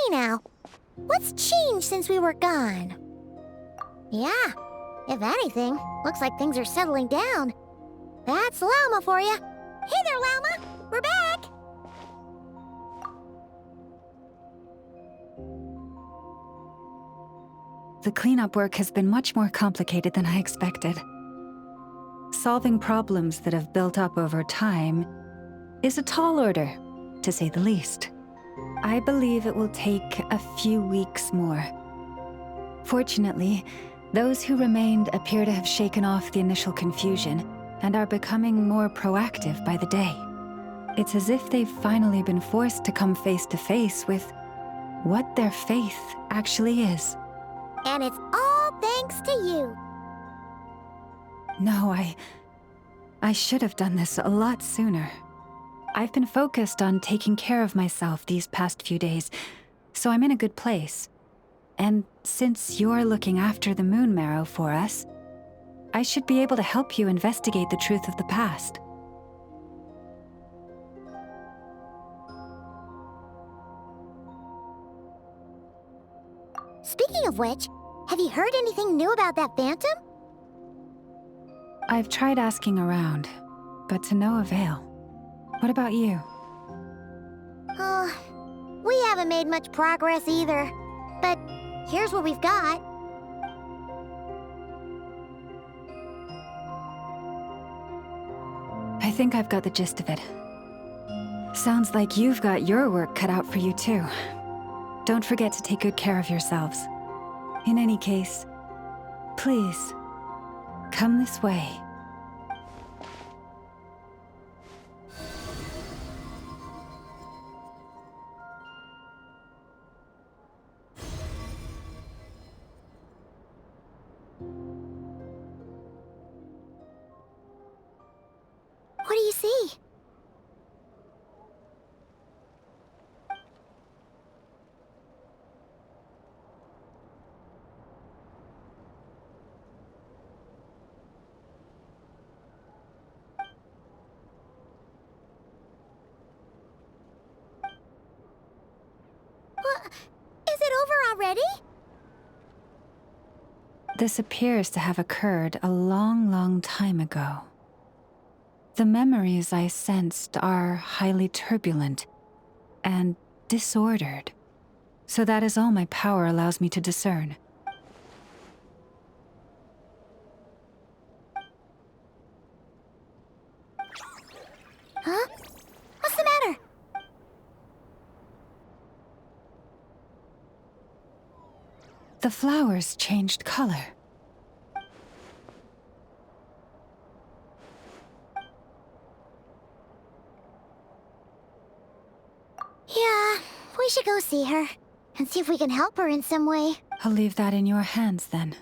now. What's changed since we were gone? Yeah, if anything, looks like things are settling down. That's Llama for you. Hey there, Llama! We're back! The cleanup work has been much more complicated than I expected. Solving problems that have built up over time is a tall order, to say the least. I believe it will take a few weeks more. Fortunately, those who remained appear to have shaken off the initial confusion and are becoming more proactive by the day. It's as if they've finally been forced to come face to face with what their faith actually is. And it's all thanks to you. No, I should have done this a lot sooner. I've been focused on taking care of myself these past few days, so I'm in a good place. And since you're looking after the moon marrow for us, I should be able to help you investigate the truth of the past. Speaking of which, have you heard anything new about that phantom? I've tried asking around, but to no avail. What about you? We haven't made much progress either. But here's what we've got. I think I've got the gist of it. Sounds like you've got your work cut out for you too. Don't forget to take good care of yourselves. In any case, please, come this way. What do you see? Is it over already? This appears to have occurred a long, long time ago. The memories I sensed are highly turbulent and disordered, so that is all my power allows me to discern. Huh? What's the matter? The flowers changed color. Yeah, we should go see her and see if we can help her in some way. I'll leave that in your hands then.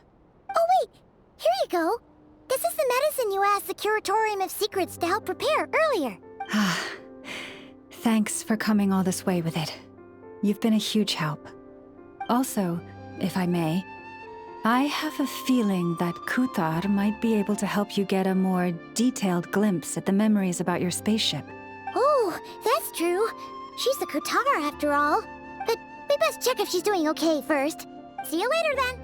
Oh wait, here you go. This is the medicine you asked the Curatorium of Secrets to help prepare earlier. Ah, thanks for coming all this way with it. You've been a huge help. Also, if I may, I have a feeling that Kuthar might be able to help you get a more detailed glimpse at the memories about your spaceship. Oh, that's true. She's the Kutar after all. But we best check if she's doing okay first. See you later then.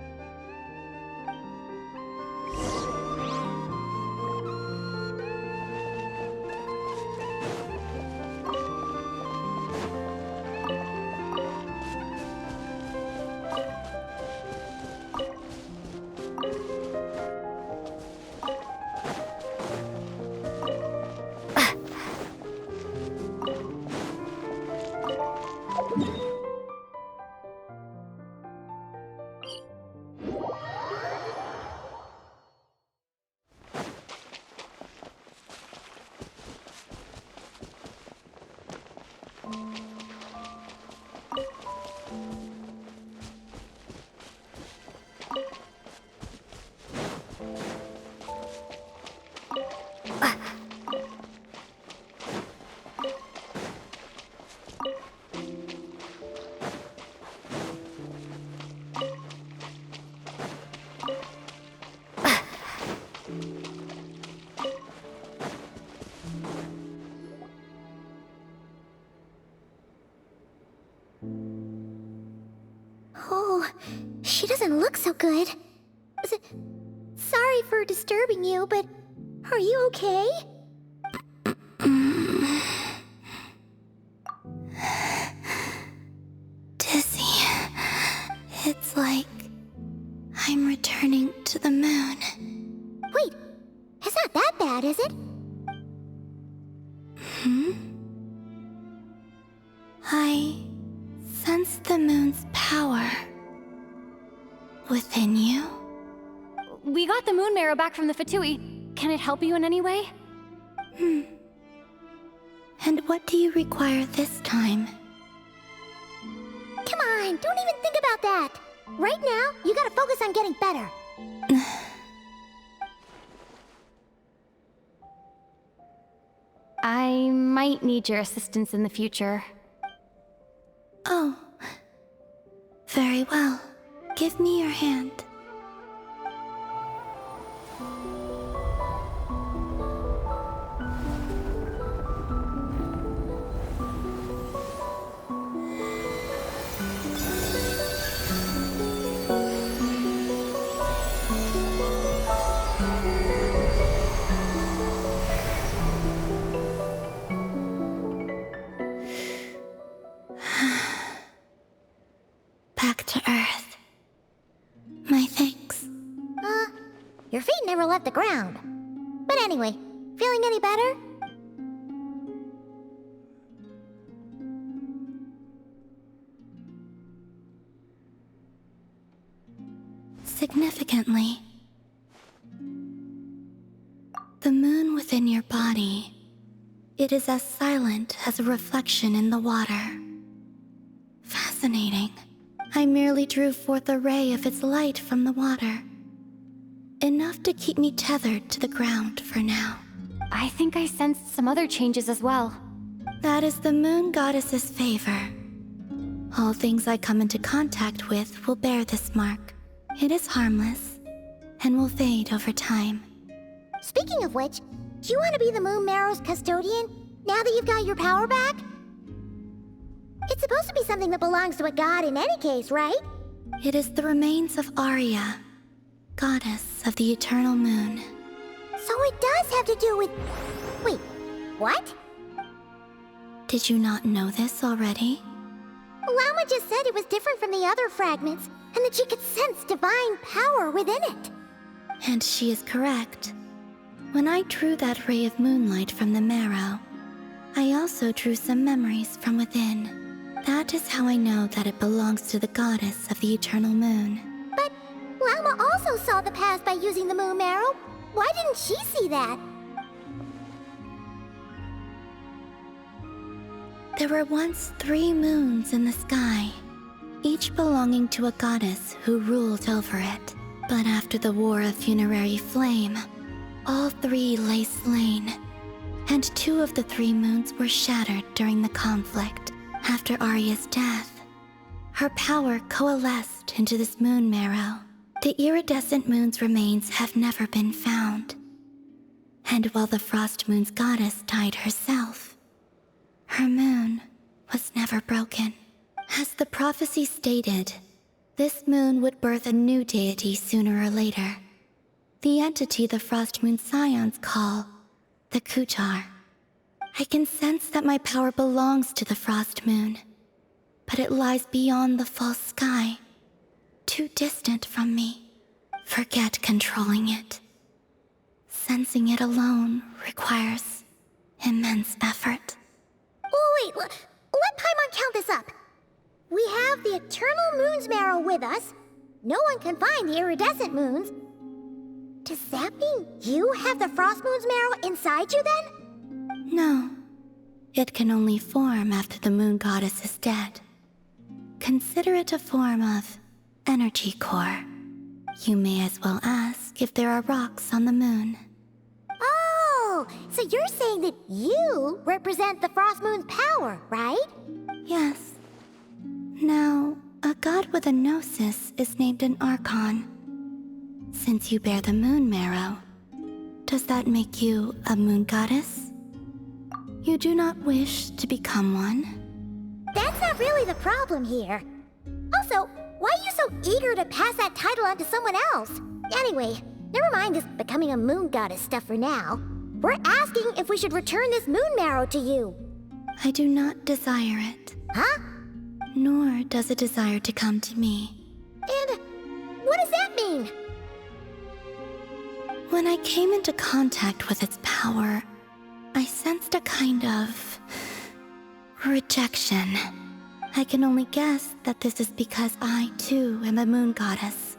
Oh, she doesn't look so good. Sorry for disturbing you, but are you okay? Dizzy. It's like I'm returning to the moon. Wait, it's not that bad, is it? I sense the moon's power within you. We got the moon marrow back from the Fatui. Can it help you in any way? And what do you require this time? Come on, don't even think about that. Right now, you gotta focus on getting better. I might need your assistance in the future. Oh. Very well. Give me your hand. Back to Earth. My thanks. Your feet never left the ground. But anyway, feeling any better? Significantly, the moon within your body, it is as silent as a reflection in the water. Fascinating. I merely drew forth a ray of its light from the water. Enough to keep me tethered to the ground for now. I think I sensed some other changes as well. That is the moon goddess's favor. All things I come into contact with will bear this mark. It is harmless, and will fade over time. Speaking of which, do you want to be the Moon Marrow's custodian, now that you've got your power back? It's supposed to be something that belongs to a god in any case, right? It is the remains of Arya, goddess of the eternal moon. So it does have to do with... Wait, what? Did you not know this already? Llama just said it was different from the other fragments, and that she could sense divine power within it. And she is correct. When I drew that ray of moonlight from the marrow, I also drew some memories from within. That is how I know that it belongs to the goddess of the eternal moon. But Llama also saw the past by using the Moon Marrow. Why didn't she see that? There were once 3 moons in the sky, each belonging to a goddess who ruled over it. But after the War of Funerary Flame, all 3 lay slain, and 2 of the 3 moons were shattered during the conflict. After Arya's death, her power coalesced into this moon marrow. The iridescent moon's remains have never been found. And while the Frost Moon's goddess died herself, her moon was never broken. As the prophecy stated, this moon would birth a new deity sooner or later. The entity the Frost Moon Scions call the Kutar. I can sense that my power belongs to the Frost Moon, but it lies beyond the false sky, too distant from me. Forget controlling it. Sensing it alone requires immense effort. Oh, wait, let Paimon count this up. We have the Eternal Moon's Marrow with us. No one can find the iridescent moons. Does that mean you have the Frost Moon's Marrow inside you then? No, it can only form after the moon goddess is dead. Consider it a form of energy core. You may as well ask if there are rocks on the moon. Oh, so you're saying that you represent the Frost Moon's power, right? Yes. Now, a god with a gnosis is named an Archon. Since you bear the moon marrow, does that make you a moon goddess? You do not wish to become one? That's not really the problem here. Also, Also, why are you so eager to pass that title on to someone else? Anyway, never mind this becoming a moon goddess stuff for now. We're asking if we should return this moon marrow to you. I do not desire it. Huh? Nor does it desire to come to me. And what does that mean? When I came into contact with its power, I sensed a kind of rejection. I can only guess that this is because I, too, am a moon goddess.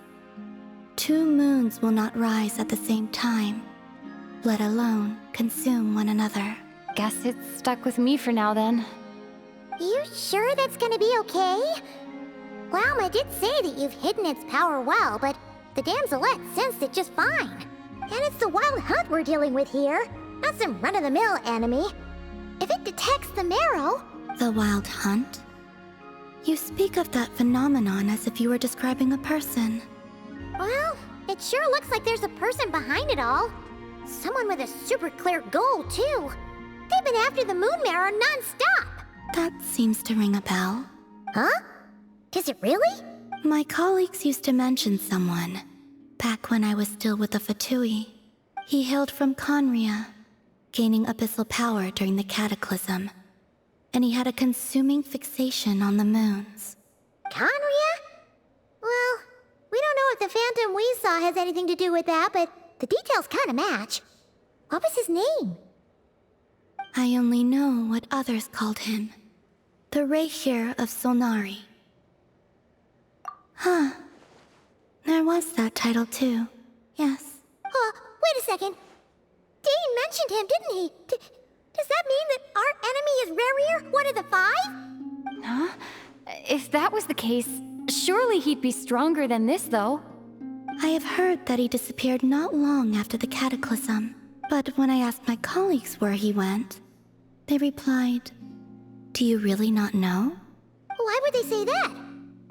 2 moons will not rise at the same time, let alone consume one another. Guess it's stuck with me for now then. You sure that's gonna be okay? Llama did say that you've hidden its power well, but the damselette sensed it just fine. And it's the wild hunt we're dealing with here, not some run-of-the-mill enemy. If it detects the marrow... The wild hunt? You speak of that phenomenon as if you were describing a person. Well, it sure looks like there's a person behind it all. Someone with a super clear goal, too. They've been after the moon marrow non-stop. That seems to ring a bell. Huh? Does it really? My colleagues used to mention someone, back when I was still with the Fatui. He hailed from Conria, gaining abyssal power during the Cataclysm, and he had a consuming fixation on the moons. Conria? Well, we don't know if the phantom we saw has anything to do with that, but the details kind of match. What was his name? I only know what others called him. The Rehir of Solnari. Huh. There was that title too. Yes. Wait a second. Dane mentioned him, didn't he? Does that mean that our enemy is Rerir, one of the 5? Huh? If that was the case, surely he'd be stronger than this, though. I have heard that he disappeared not long after the Cataclysm. But when I asked my colleagues where he went, they replied, "Do you really not know?" Why would they say that?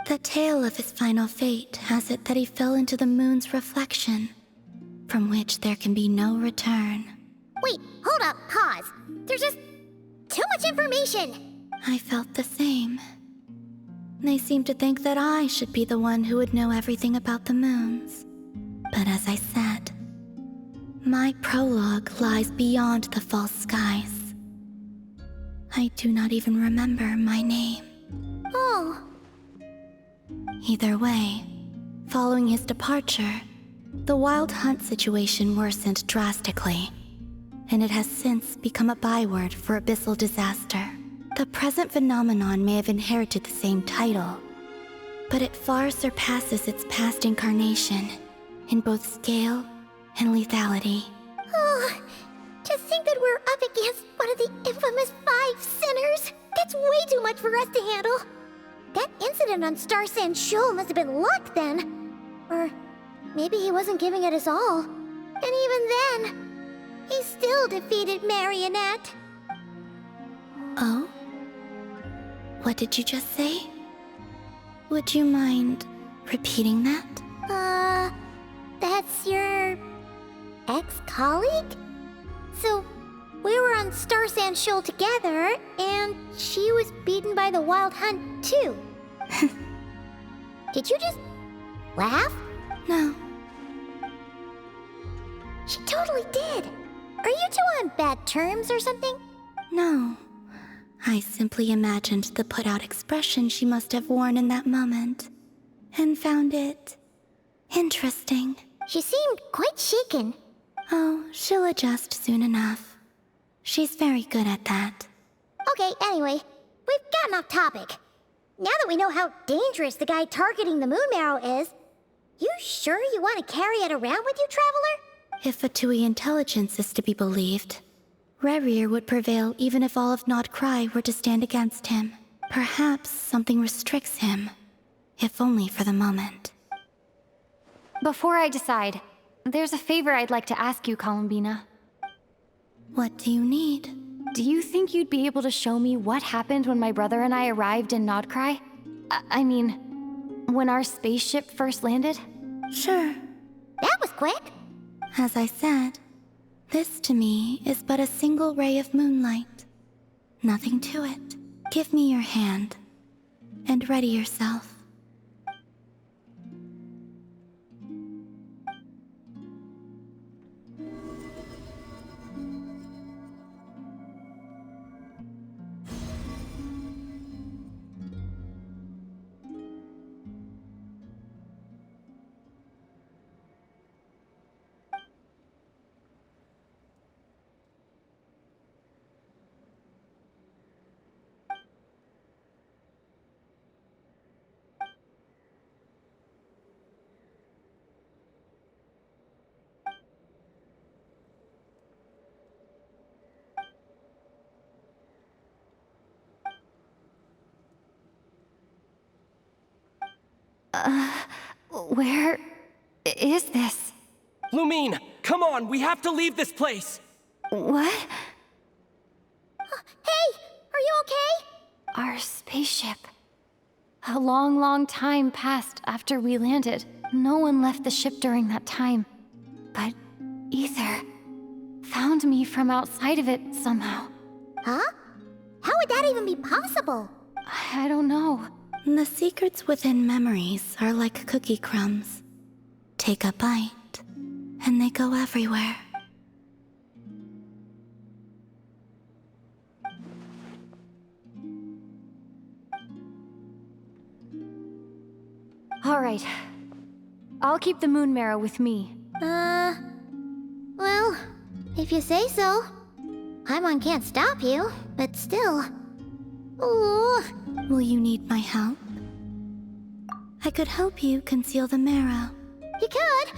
The tale of his final fate has it that he fell into the moon's reflection, from which there can be no return. Wait, hold up, pause. There's just too much information. I felt the same. They seemed to think that I should be the one who would know everything about the moons. But as I said, my prologue lies beyond the false skies. I do not even remember my name. Oh. Either way, following his departure, the wild hunt situation worsened drastically, and it has since become a byword for abyssal disaster. The present phenomenon may have inherited the same title, but it far surpasses its past incarnation in both scale and lethality. Oh, to think that we're up against one of the infamous 5 sinners. That's way too much for us to handle. That incident on Star Sand Shoal must have been luck then. Or maybe he wasn't giving it his all. And even then, he still defeated Marionette. Oh? What did you just say? Would you mind repeating that? That's your ex-colleague? So, we were on Star Sand Shoal together, and she was beaten by the Wild Hunt, too. Did you just laugh? No. She totally did. Are you two on bad terms or something? No. I simply imagined the put-out expression she must have worn in that moment, and found it interesting. She seemed quite shaken. Oh, she'll adjust soon enough. She's very good at that. Okay, anyway, we've gotten off topic. Now that we know how dangerous the guy targeting the moon marrow is, you sure you want to carry it around with you, Traveler? If Fatui intelligence is to be believed, Rerir would prevail even if all of Nod Cry were to stand against him. Perhaps something restricts him, if only for the moment. Before I decide, there's a favor I'd like to ask you, Columbina. What do you need? Do you think you'd be able to show me what happened when my brother and I arrived in Nodcry? I mean, when our spaceship first landed? Sure. That was quick. As I said, this to me is but a single ray of moonlight. Nothing to it. Give me your hand, and ready yourself. Where is this? Lumine, come on, we have to leave this place! What? Hey, are you okay? Our spaceship. A long, long time passed after we landed. No one left the ship during that time. But Ether found me from outside of it somehow. Huh? How would that even be possible? I don't know. The secrets within memories are like cookie crumbs. Take a bite, and they go everywhere. All right. I'll keep the moon marrow with me. Well, if you say so. Paimon can't stop you, but still. Ooh. Will you need my help? I could help you conceal the marrow. You could?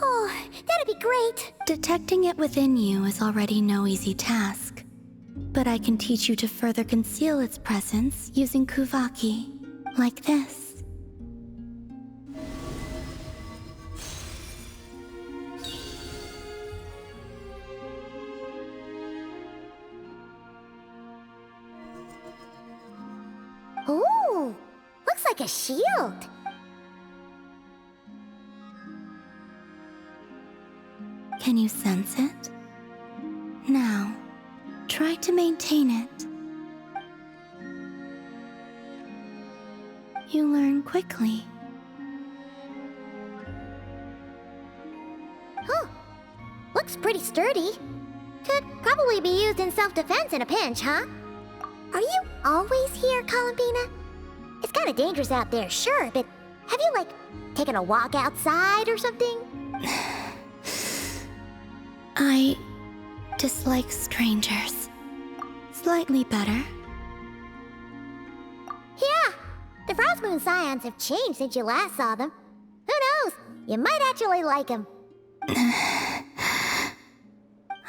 Oh, that'd be great. Detecting it within you is already no easy task. But I can teach you to further conceal its presence using Kuvaki, like this. Ooh, looks like a shield. Can you sense it? Now, try to maintain it. You learn quickly. Huh. Looks pretty sturdy. Could probably be used in self-defense in a pinch, huh? Are you always here, Columbina? It's kind of dangerous out there, sure, but have you, like, taken a walk outside or something? I dislike strangers. Slightly better. Yeah, the Frost Moon Scions have changed since you last saw them. Who knows? You might actually like them.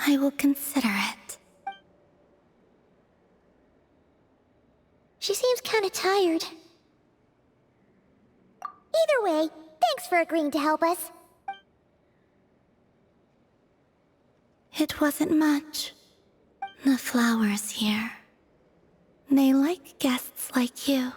I will consider it. She seems kind of tired. Either way, thanks for agreeing to help us. It wasn't much. The flowers here. They like guests like you.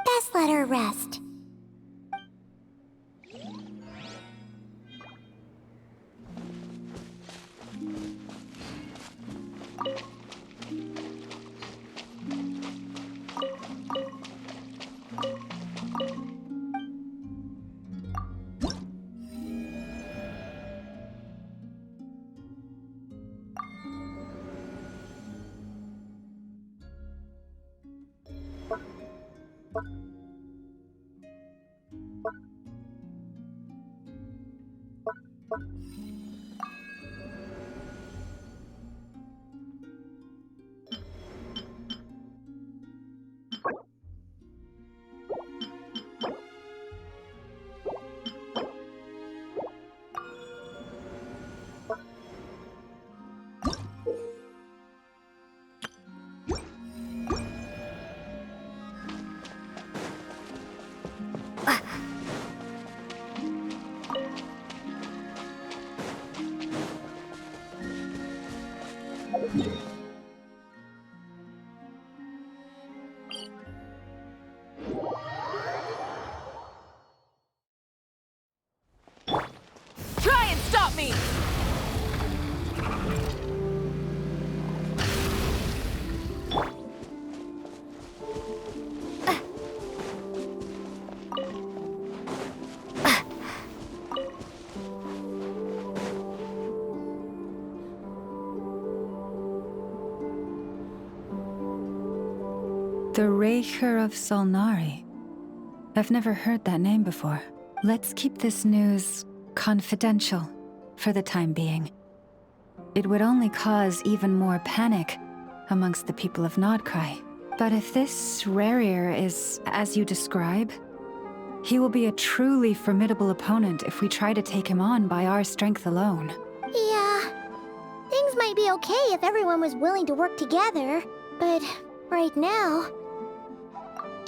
Best let her rest. Try and stop me! The Raker of Solnari. I've never heard that name before. Let's keep this news confidential for the time being. It would only cause even more panic amongst the people of Nodcry. But if this Rarier is as you describe, he will be a truly formidable opponent if we try to take him on by our strength alone. Yeah, things might be okay if everyone was willing to work together, but right now...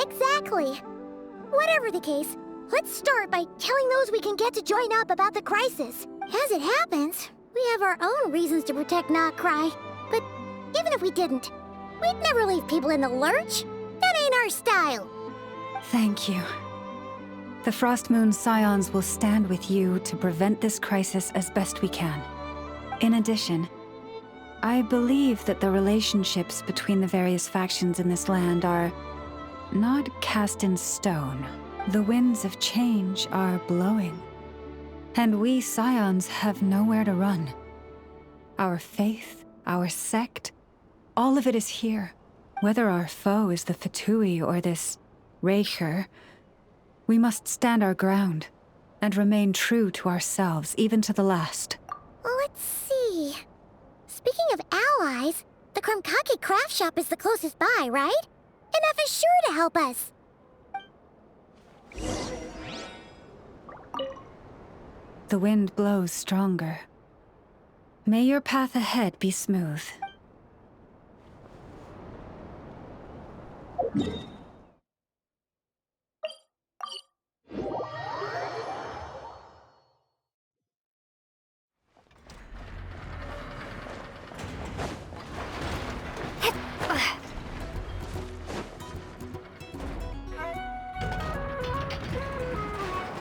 Exactly. Whatever the case, let's start by telling those we can get to join up about the crisis. As it happens, we have our own reasons to protect Nodcry, but even if we didn't, we'd never leave people in the lurch. That ain't our style. Thank you. The Frostmoon Scions will stand with you to prevent this crisis as best we can. In addition, I believe that the relationships between the various factions in this land are not cast in stone. The winds of change are blowing, and we Scions have nowhere to run. Our faith, our sect, all of it is here. Whether our foe is the Fatui or this Raker, we must stand our ground and remain true to ourselves, even to the last. Let's see. Speaking of allies, the Krumkake craft shop is the closest by, right? Enough is sure to help us. The wind blows stronger. May your path ahead be smooth.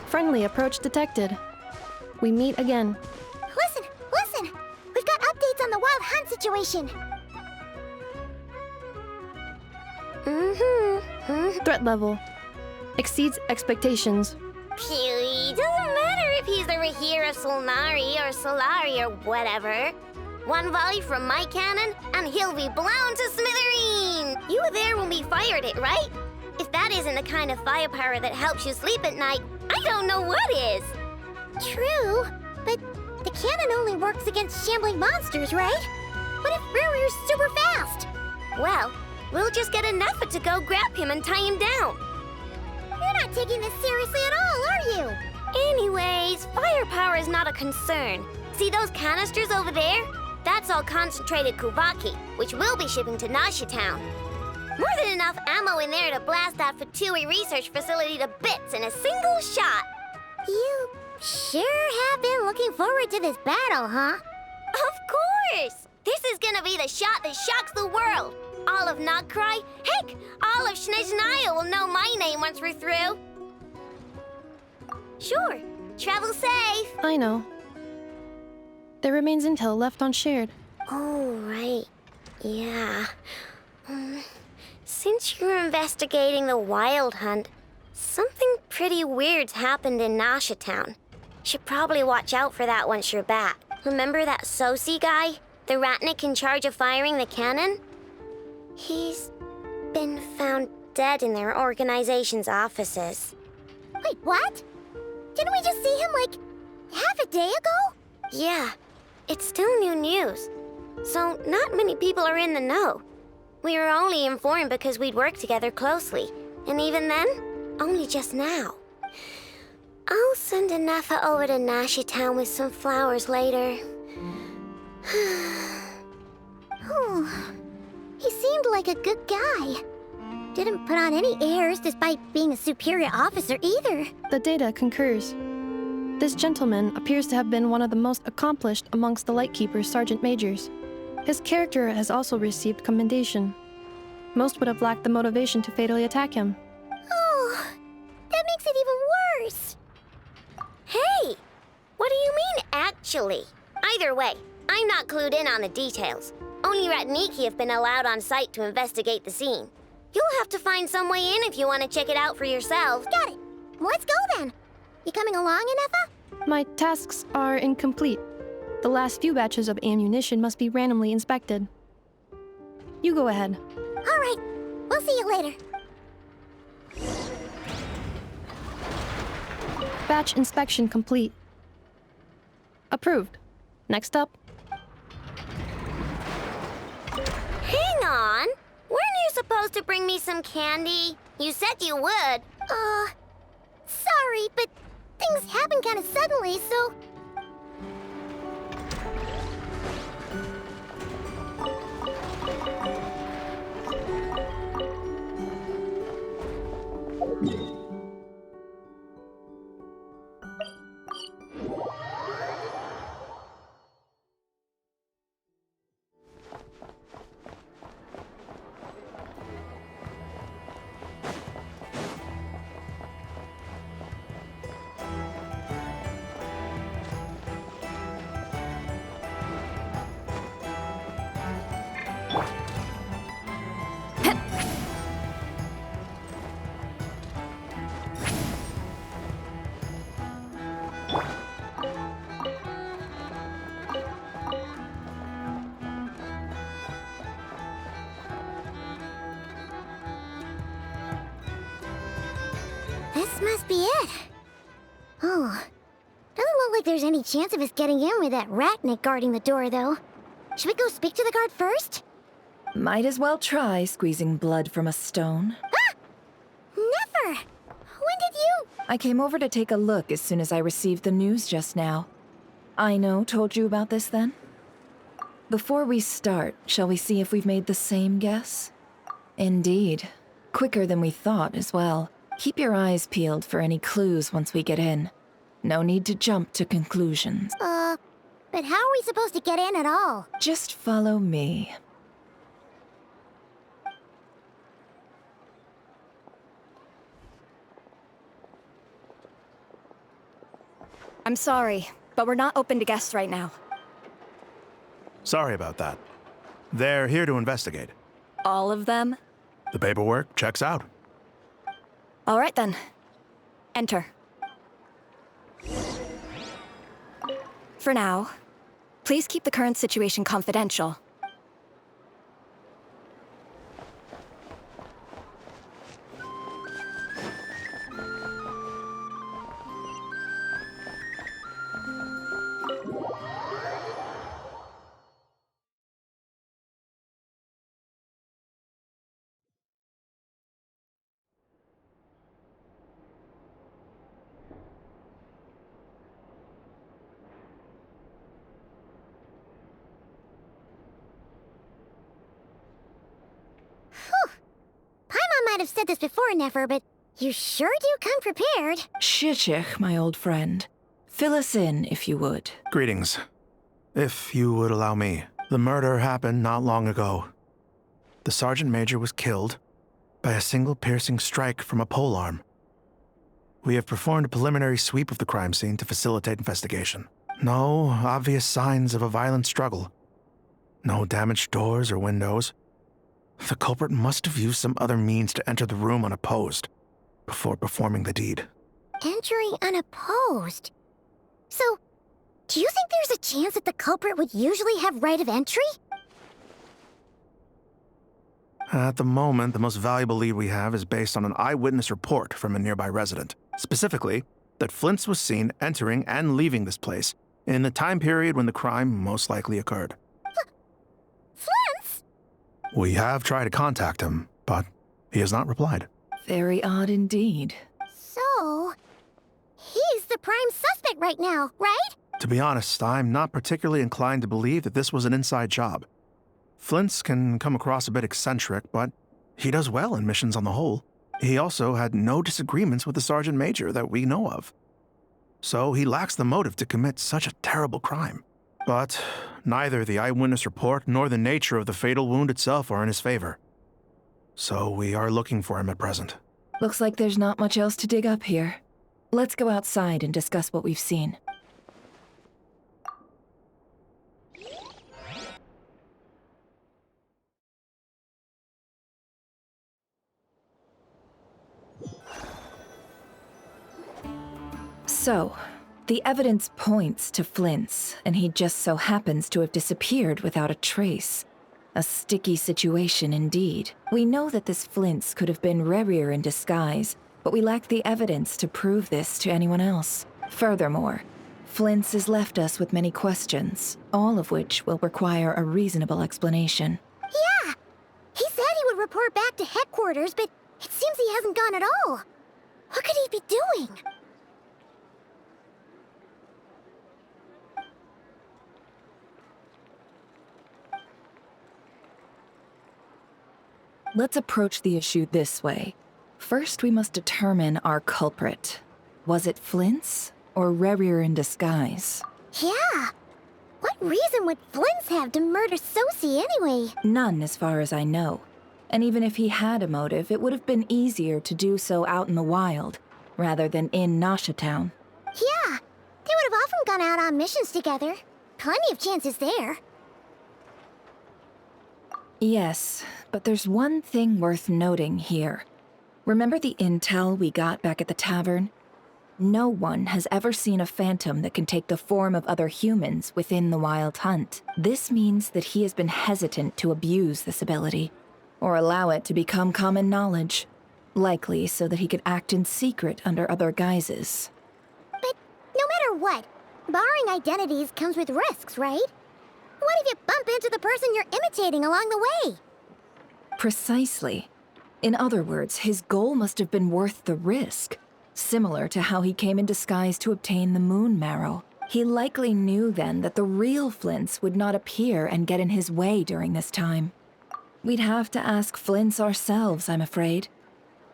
Friendly approach detected. We meet again. Listen! We've got updates on the wild hunt situation. Threat level exceeds expectations. Phew, doesn't matter if he's the Rahira Solnari or Solari or whatever. One volley from my cannon, and he'll be blown to smithereens! You were there when we fired it, right? If that isn't the kind of firepower that helps you sleep at night, I don't know what is! True, but the cannon only works against shambling monsters, right? What if Rarier's super fast? Well, we'll just get an effort to go grab him and tie him down. You're not taking this seriously at all, are you? Anyways, firepower is not a concern. See those canisters over there? That's all concentrated Kuvaki, which we'll be shipping to Nasha Town. More than enough ammo in there to blast that Fatui research facility to bits in a single shot. You sure have been looking forward to this battle, huh? Of course! This is gonna be the shot that shocks the world. All of Nodcry, heck, all of Snezhnaya will know my name once we're through. Sure, travel safe. I know. There remains intel left unshared. Oh, right. Yeah. Since you're investigating the wild hunt, something pretty weird's happened in Nasha Town. Should probably watch out for that once you're back. Remember that Sosi guy? The Ratnik in charge of firing the cannon? He's been found dead in their organization's offices. Wait, what? Didn't we just see him, like, half a day ago? Yeah, it's still new news. So not many people are in the know. We were only informed because we'd worked together closely. And even then, only just now. I'll send Anafa over to Nasha Town with some flowers later. Oh, he seemed like a good guy. Didn't put on any airs despite being a superior officer either. The data concurs. This gentleman appears to have been one of the most accomplished amongst the Lightkeeper's Sergeant Majors. His character has also received commendation. Most would have lacked the motivation to fatally attack him. Oh, that makes it even worse. Hey! What do you mean, actually? Either way, I'm not clued in on the details. Only Ratniki have been allowed on site to investigate the scene. You'll have to find some way in if you want to check it out for yourself. Got it. Let's go then. You coming along, Anafa? My tasks are incomplete. The last few batches of ammunition must be randomly inspected. You go ahead. All right. We'll see you later. Batch inspection complete. Approved. Next up. Hang on. Weren't you supposed to bring me some candy? You said you would. Sorry, but things happen kind of suddenly, so... This must be it. Oh, doesn't look like there's any chance of us getting in with that ratnik guarding the door, though. Should we go speak to the guard first? Might as well try squeezing blood from a stone. Ah! Never! When did you... I came over to take a look as soon as I received the news just now. Ino told you about this then? Before we start, shall we see if we've made the same guess? Indeed. Quicker than we thought as well. Keep your eyes peeled for any clues once we get in. No need to jump to conclusions. But how are we supposed to get in at all? Just follow me. I'm sorry, but we're not open to guests right now. Sorry about that. They're here to investigate. All of them? The paperwork checks out. All right then. Enter. For now, please keep the current situation confidential. Paimon might have said this before, Nefer, but you sure do come prepared. Shishich, my old friend. Fill us in, if you would. Greetings. If you would allow me. The murder happened not long ago. The Sergeant Major was killed by a single piercing strike from a polearm. We have performed a preliminary sweep of the crime scene to facilitate investigation. No obvious signs of a violent struggle. No damaged doors or windows. The culprit must have used some other means to enter the room unopposed before performing the deed. Entering unopposed? So, do you think there's a chance that the culprit would usually have right of entry? At the moment, the most valuable lead we have is based on an eyewitness report from a nearby resident. Specifically, that Flint's was seen entering and leaving this place in the time period when the crime most likely occurred. Flint's? We have tried to contact him, but he has not replied. Very odd indeed. So, he's the prime suspect right now, right? To be honest, I'm not particularly inclined to believe that this was an inside job. Flint's can come across a bit eccentric, but he does well in missions on the whole. He also had no disagreements with the Sergeant Major that we know of. So he lacks the motive to commit such a terrible crime. But neither the eyewitness report nor the nature of the fatal wound itself are in his favor. So we are looking for him at present. Looks like there's not much else to dig up here. Let's go outside and discuss what we've seen. So, the evidence points to Flint's, and he just so happens to have disappeared without a trace. A sticky situation indeed. We know that this Flint's could have been Rerir in disguise, but we lack the evidence to prove this to anyone else. Furthermore, Flint's has left us with many questions, all of which will require a reasonable explanation. Yeah! He said he would report back to headquarters, but it seems he hasn't gone at all. What could he be doing? Let's approach the issue this way. First, we must determine our culprit. Was it Flint's or Rerir in disguise? Yeah! What reason would Flint's have to murder Sosie anyway? None, as far as I know. And even if he had a motive, it would have been easier to do so out in the wild, rather than in Nasha Town. Yeah, they would have often gone out on missions together. Plenty of chances there. Yes, but there's one thing worth noting here. Remember the intel we got back at the tavern? No one has ever seen a phantom that can take the form of other humans within the Wild Hunt. This means that he has been hesitant to abuse this ability, or allow it to become common knowledge, likely so that he could act in secret under other guises. But no matter what, borrowing identities comes with risks, right? What if you bump into the person you're imitating along the way? Precisely. In other words, his goal must have been worth the risk, similar to how he came in disguise to obtain the moon marrow. He likely knew then that the real Flints would not appear and get in his way during this time. We'd have to ask Flints ourselves, I'm afraid.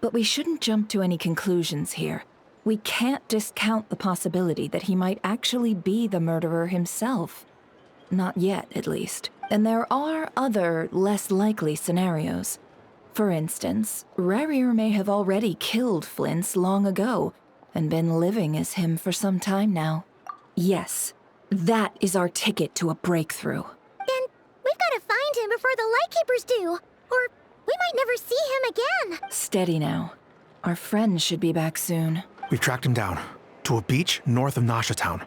But we shouldn't jump to any conclusions here. We can't discount the possibility that he might actually be the murderer himself. Not yet, at least. And there are other, less likely scenarios. For instance, Rerir may have already killed Flints long ago, and been living as him for some time now. Yes, that is our ticket to a breakthrough. Then we've got to find him before the Lightkeepers do, or we might never see him again. Steady now. Our friend should be back soon. We've tracked him down to a beach north of Nasha Town.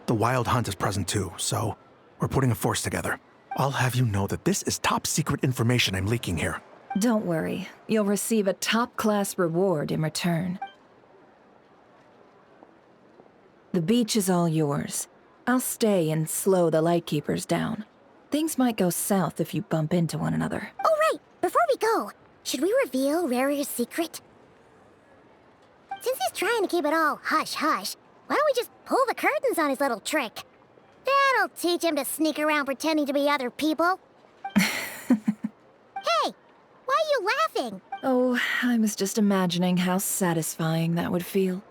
The Wild Hunt is present too, so we're putting a force together. I'll have you know that this is top secret information I'm leaking here. Don't worry, you'll receive a top-class reward in return. The beach is all yours. I'll stay and slow the Lightkeepers down. Things might go south if you bump into one another. Oh, right! Before we go, should we reveal Rerir's secret? Since he's trying to keep it all hush-hush, why don't we just pull the curtains on his little trick? That'll teach him to sneak around pretending to be other people. Hey! Why are you laughing? Oh, I was just imagining how satisfying that would feel.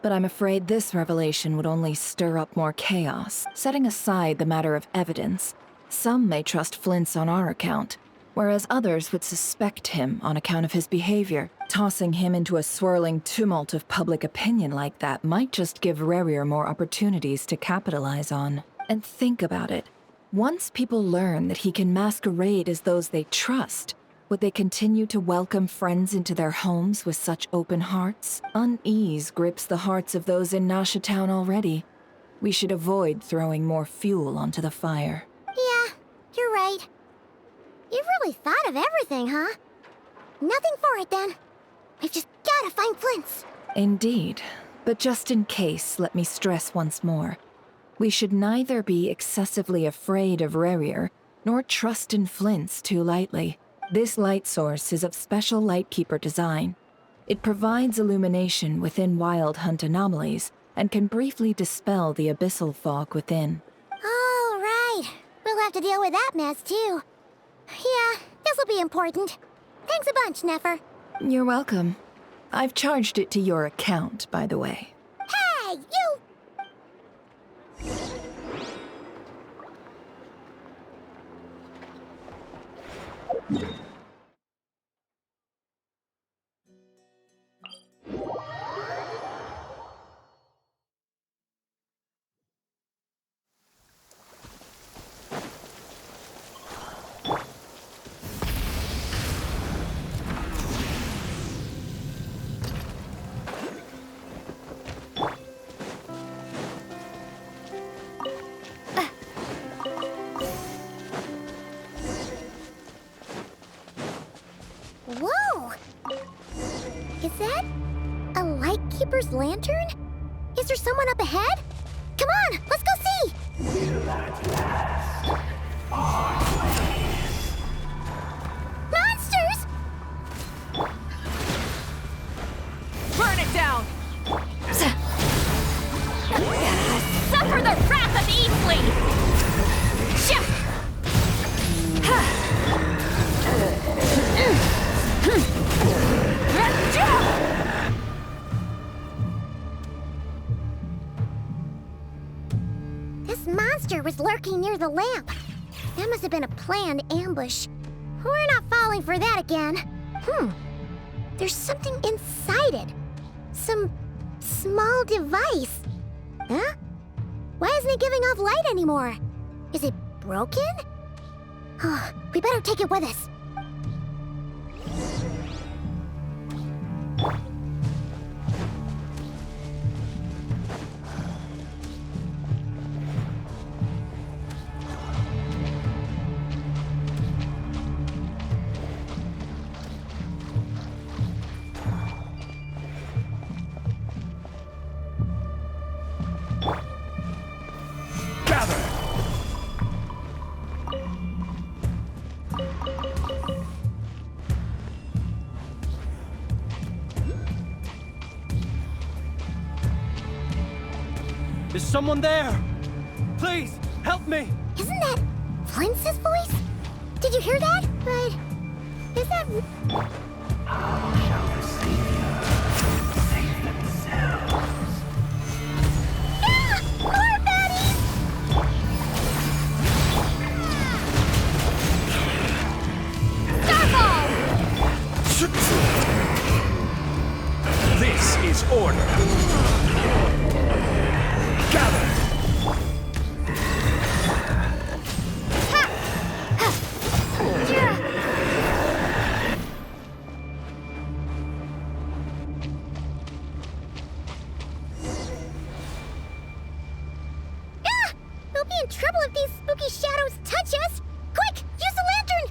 But I'm afraid this revelation would only stir up more chaos. Setting aside the matter of evidence, some may trust Flint's on our account, whereas others would suspect him on account of his behavior. Tossing him into a swirling tumult of public opinion like that might just give Rerir more opportunities to capitalize on. And think about it. Once people learn that he can masquerade as those they trust, would they continue to welcome friends into their homes with such open hearts? Unease grips the hearts of those in Nasha Town already. We should avoid throwing more fuel onto the fire. Yeah, you're right. You've really thought of everything, huh? Nothing for it, then. We've just gotta find Flint's. Indeed. But just in case, let me stress once more. We should neither be excessively afraid of Rerir, nor trust in Flint's too lightly. This light source is of special Lightkeeper design. It provides illumination within Wild Hunt anomalies, and can briefly dispel the abyssal fog within. All right. We'll have to deal with that mess, too. Yeah, this'll be important. Thanks a bunch, Nefer. You're welcome. I've charged it to your account, by the way. Hey, you! Whoa! Is that Lightkeeper's lantern? Is there someone up ahead? Come on, let's go see! Monsters! Burn it down! Suffer the wrath of Eastling! This monster was lurking near the lamp. That must have been a planned ambush. We're not falling for that again. There's something inside it. Some small device. Huh? Why isn't it giving off light anymore? Is it broken? Oh, we better take it with us. Is someone there? Please, help me! Isn't that Flint's voice? Did you hear that? But is that... How shall the Savior save themselves? Ah! More baddies! Starfall! This is order. Gather! We'll be in trouble if these spooky shadows touch us! Quick, use the lantern!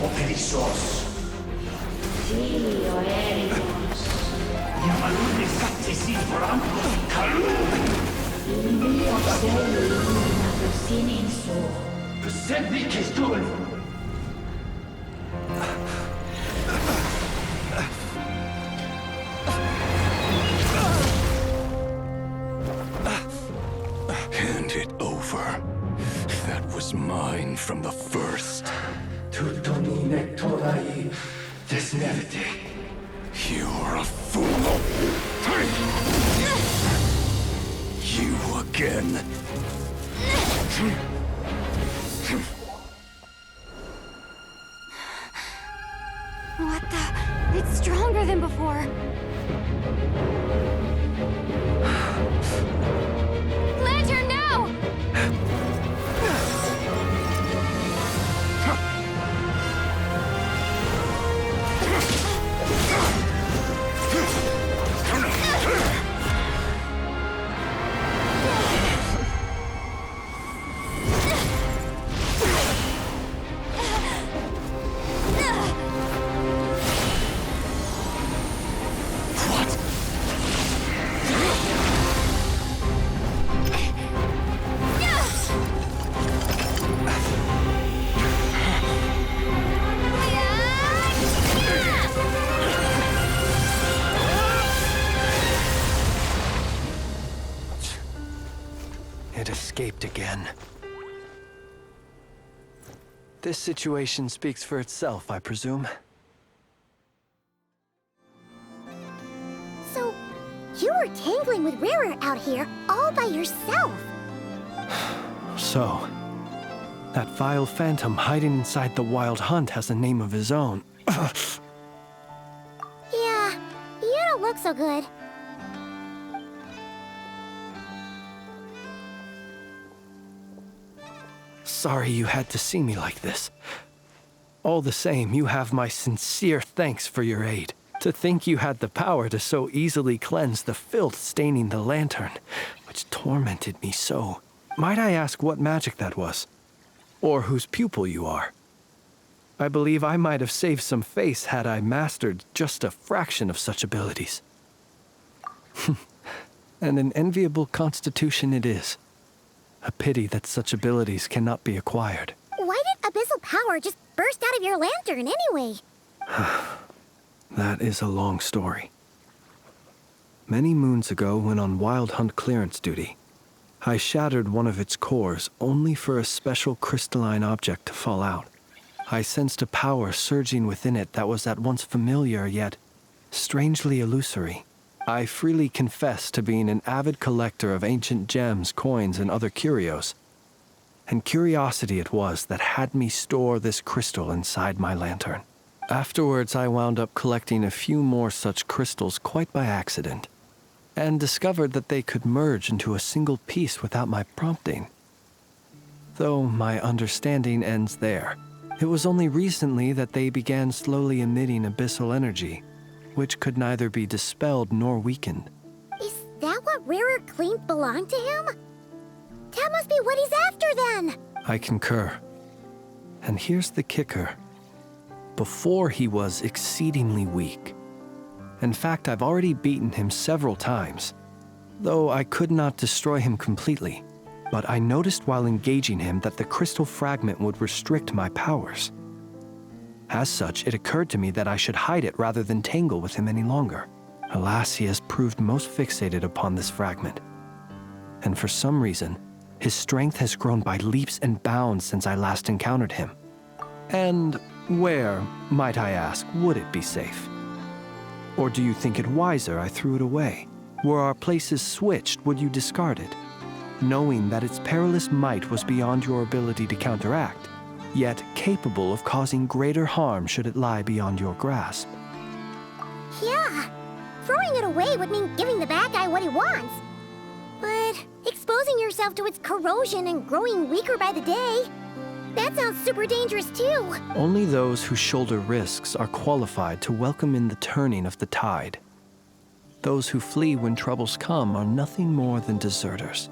Operissos. Silio Ericos. Yamalune Sattesi Forampo Kalu. Ilio Selu Nato Sininso. Semmi Kistul. was mine from the first. Tutoni nektorai desnevite. You're a fool. You again. What the? It's stronger than before. Lantern, now! It escaped again. This situation speaks for itself, I presume. So, you were tangling with Rarer out here all by yourself. So, that vile phantom hiding inside the Wild Hunt has a name of his own. Yeah, you don't look so good. Sorry you had to see me like this. All the same, you have my sincere thanks for your aid. To think you had the power to so easily cleanse the filth staining the lantern, which tormented me so. Might I ask what magic that was? Or whose pupil you are? I believe I might have saved some face had I mastered just a fraction of such abilities. And an enviable constitution it is. A pity that such abilities cannot be acquired. Why did abyssal power just burst out of your lantern anyway? That is a long story. Many moons ago, when on Wild Hunt clearance duty, I shattered one of its cores only for a special crystalline object to fall out. I sensed a power surging within it that was at once familiar yet strangely illusory. I freely confess to being an avid collector of ancient gems, coins, and other curios. And curiosity it was that had me store this crystal inside my lantern. Afterwards, I wound up collecting a few more such crystals quite by accident, and discovered that they could merge into a single piece without my prompting. Though my understanding ends there. It was only recently that they began slowly emitting abyssal energy, which could neither be dispelled nor weakened. Is that what Rarer claimed belonged to him? That must be what he's after then! I concur. And here's the kicker. Before he was exceedingly weak. In fact, I've already beaten him several times, though I could not destroy him completely. But I noticed while engaging him that the crystal fragment would restrict my powers. As such, it occurred to me that I should hide it rather than tangle with him any longer. Alas, he has proved most fixated upon this fragment. And for some reason, his strength has grown by leaps and bounds since I last encountered him. And where, might I ask, would it be safe? Or do you think it wiser I threw it away? Were our places switched, would you discard it? Knowing that its perilous might was beyond your ability to counteract, yet capable of causing greater harm should it lie beyond your grasp. Yeah, throwing it away would mean giving the bad guy what he wants. But exposing yourself to its corrosion and growing weaker by the day, that sounds super dangerous too. Only those who shoulder risks are qualified to welcome in the turning of the tide. Those who flee when troubles come are nothing more than deserters.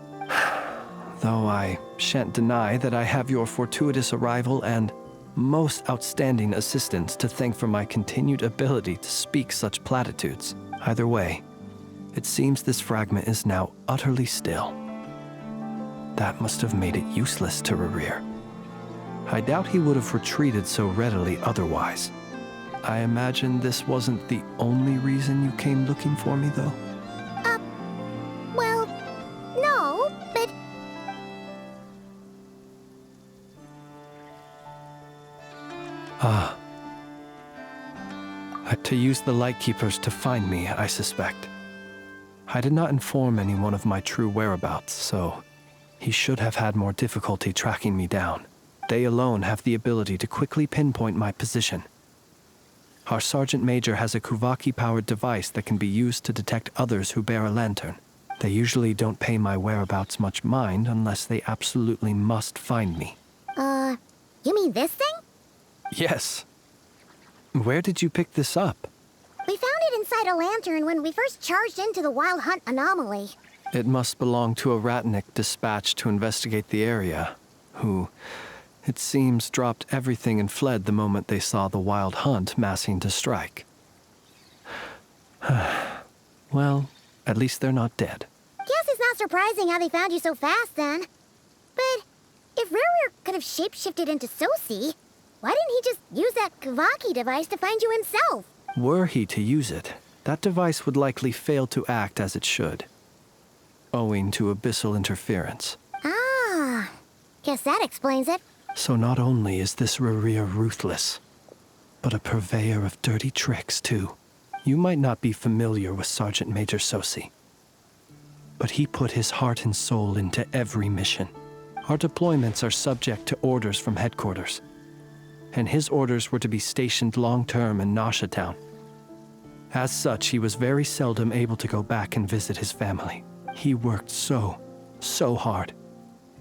Though I shan't deny that I have your fortuitous arrival and most outstanding assistance to thank for my continued ability to speak such platitudes. Either way, it seems this fragment is now utterly still. That must have made it useless to Rarir. I doubt he would have retreated so readily otherwise. I imagine this wasn't the only reason you came looking for me, though? Well, no, but... To use the Lightkeepers to find me, I suspect. I did not inform anyone of my true whereabouts, so he should have had more difficulty tracking me down. They alone have the ability to quickly pinpoint my position. Our Sergeant Major has a Kuvaki-powered device that can be used to detect others who bear a lantern. They usually don't pay my whereabouts much mind unless they absolutely must find me. You mean this thing? Yes. Where did you pick this up? We found it inside a lantern when we first charged into the Wild Hunt anomaly. It must belong to a Ratnik dispatched to investigate the area, who, it seems, dropped everything and fled the moment they saw the Wild Hunt massing to strike. Well, at least they're not dead. Guess it's not surprising how they found you so fast, then. But if Ruru could have shapeshifted into Sosi, why didn't he just use that Kavaki device to find you himself? Were he to use it, that device would likely fail to act as it should, owing to abyssal interference. Ah, guess that explains it. So not only is this Rurir ruthless, but a purveyor of dirty tricks, too. You might not be familiar with Sergeant Major Sosi, but he put his heart and soul into every mission. Our deployments are subject to orders from headquarters, and his orders were to be stationed long-term in Nasha Town. As such, he was very seldom able to go back and visit his family. He worked so hard,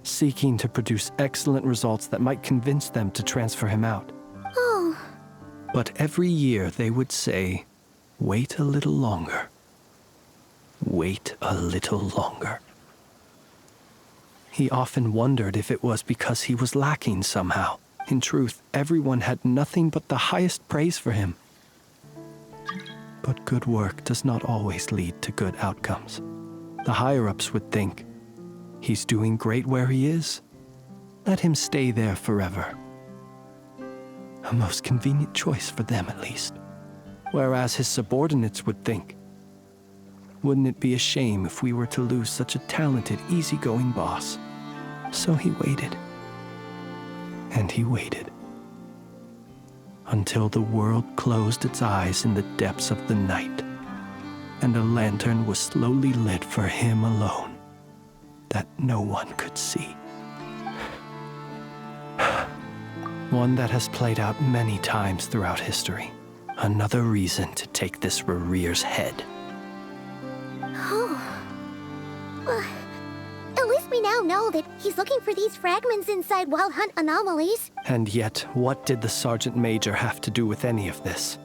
seeking to produce excellent results that might convince them to transfer him out. Oh. But every year they would say, "Wait a little longer. Wait a little longer." He often wondered if it was because he was lacking somehow. In truth, everyone had nothing but the highest praise for him. But good work does not always lead to good outcomes. The higher-ups would think, he's doing great where he is. Let him stay there forever. A most convenient choice for them, at least. Whereas his subordinates would think, wouldn't it be a shame if we were to lose such a talented, easygoing boss? So he waited. And he waited. Until the world closed its eyes in the depths of the night, and a lantern was slowly lit for him alone, that no one could see. One that has played out many times throughout history. Another reason to take this Rurir's head. Oh. At least we now know that he's looking for these fragments inside Wild Hunt anomalies. And yet, what did the Sergeant Major have to do with any of this?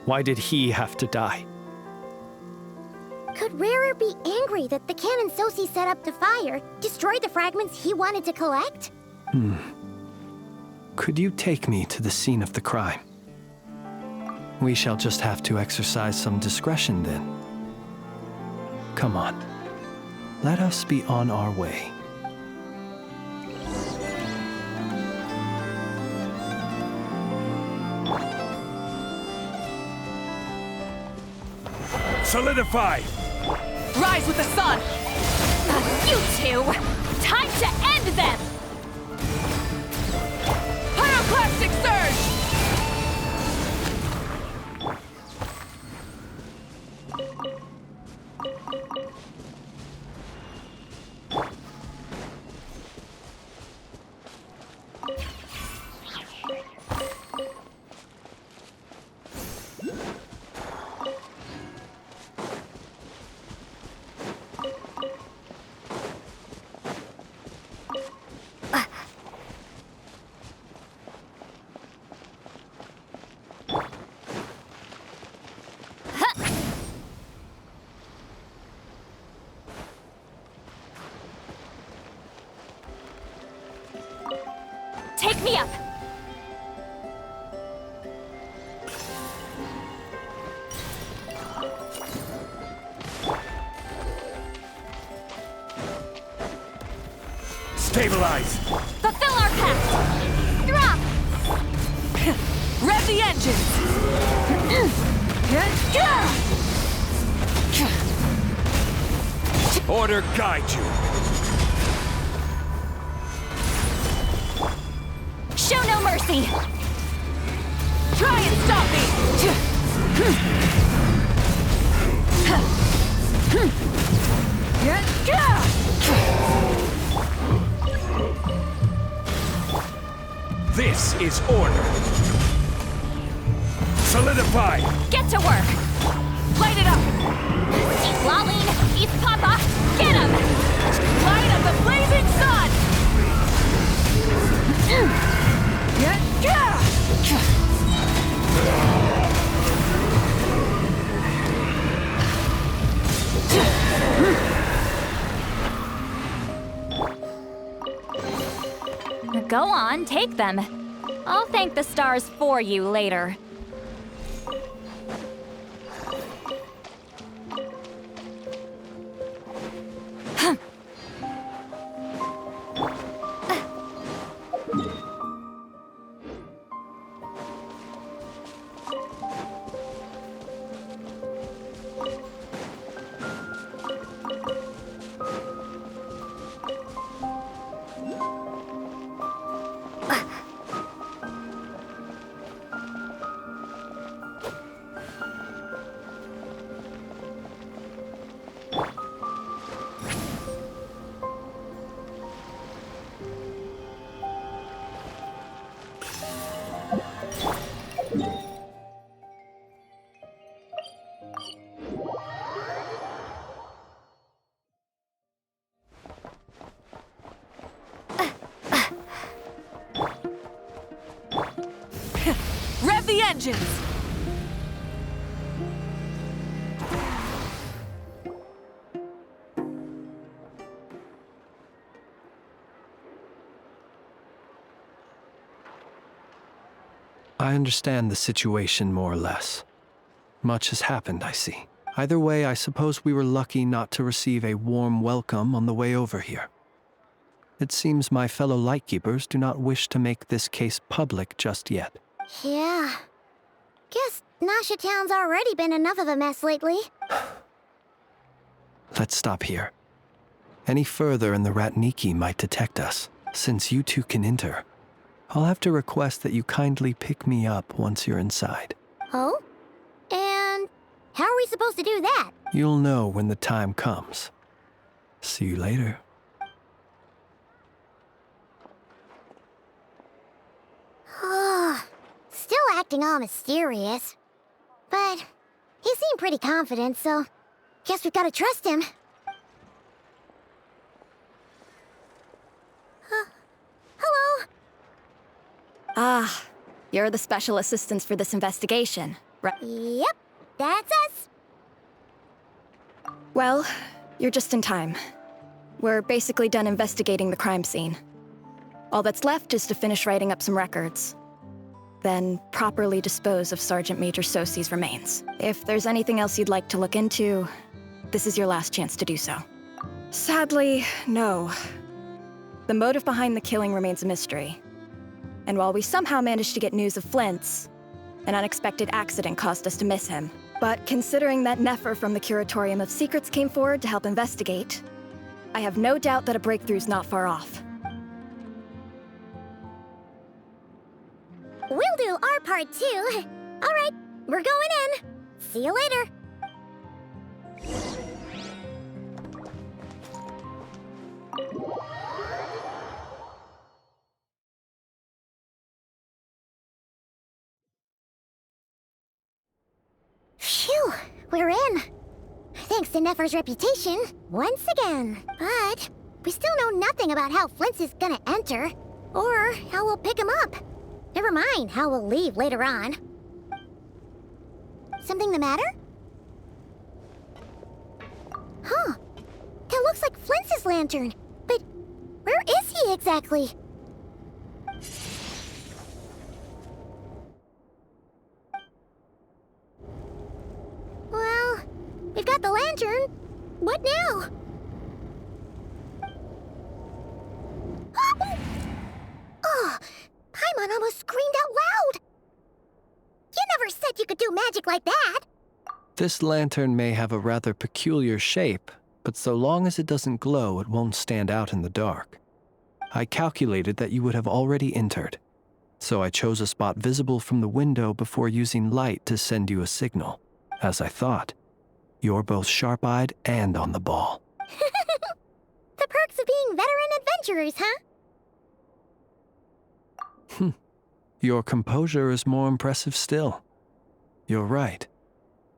Why did he have to die? Could Rarer be angry that the cannon Sosi set up to fire destroyed the fragments he wanted to collect? Could you take me to the scene of the crime? We shall just have to exercise some discretion then. Come on. Let us be on our way. Solidify! Rise with the sun! You two! Time to end them! Pyroclastic surge! Take me up! Stabilize! Fulfill our pact! Drop! Rev the engines! Order guide you! Show no mercy! Try and stop me! This is order. Solidify! Get to work! Light it up! East Laline! East Papa! Get him! Light of the blazing sun! Go on, take them. I'll thank the stars for you later. Rev the engines! I understand the situation more or less. Much has happened, I see. Either way, I suppose we were lucky not to receive a warm welcome on the way over here. It seems my fellow Lightkeepers do not wish to make this case public just yet. Yeah. Guess Nasha Town's already been enough of a mess lately. Let's stop here. Any further and the Ratniki might detect us. Since you two can enter, I'll have to request that you kindly pick me up once you're inside. Oh? And how are we supposed to do that? You'll know when the time comes. See you later. Still acting all mysterious. But he seemed pretty confident, so guess we've got to trust him. Hello? Ah, you're the special assistants for this investigation, right? Yep, that's us. Well, you're just in time. We're basically done investigating the crime scene. All that's left is to finish writing up some records. Then properly dispose of Sergeant Major Sosi's remains. If there's anything else you'd like to look into, this is your last chance to do so. Sadly, no. The motive behind the killing remains a mystery. And while we somehow managed to get news of Flint's, an unexpected accident caused us to miss him. But considering that Nefer from the Curatorium of Secrets came forward to help investigate, I have no doubt that a breakthrough's not far off. We'll do our part too. All right, we're going in. See you later. Phew, we're in. Thanks to Nefer's reputation, once again. But we still know nothing about how Flint's is gonna enter, or how we'll pick him up. Never mind how we'll leave later on. Something the matter? Huh. That looks like Flint's lantern. But where is he exactly? Well, we've got the lantern. What now? Oh, Paimon almost screamed out loud. You never said you could do magic like that. This lantern may have a rather peculiar shape, but so long as it doesn't glow, it won't stand out in the dark. I calculated that you would have already entered. So I chose a spot visible from the window before using light to send you a signal. As I thought, you're both sharp-eyed and on the ball. The perks of being veteran adventurers, huh? Your composure is more impressive still. You're right.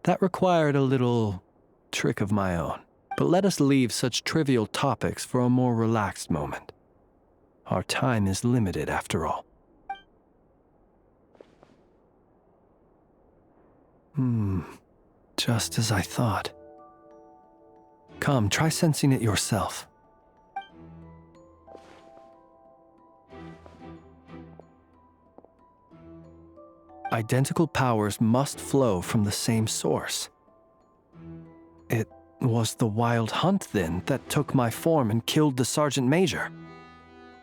That required a little trick of my own. But let us leave such trivial topics for a more relaxed moment. Our time is limited, after all. Just as I thought. Come, try sensing it yourself. Identical powers must flow from the same source. It was the Wild Hunt, then, that took my form and killed the Sergeant Major.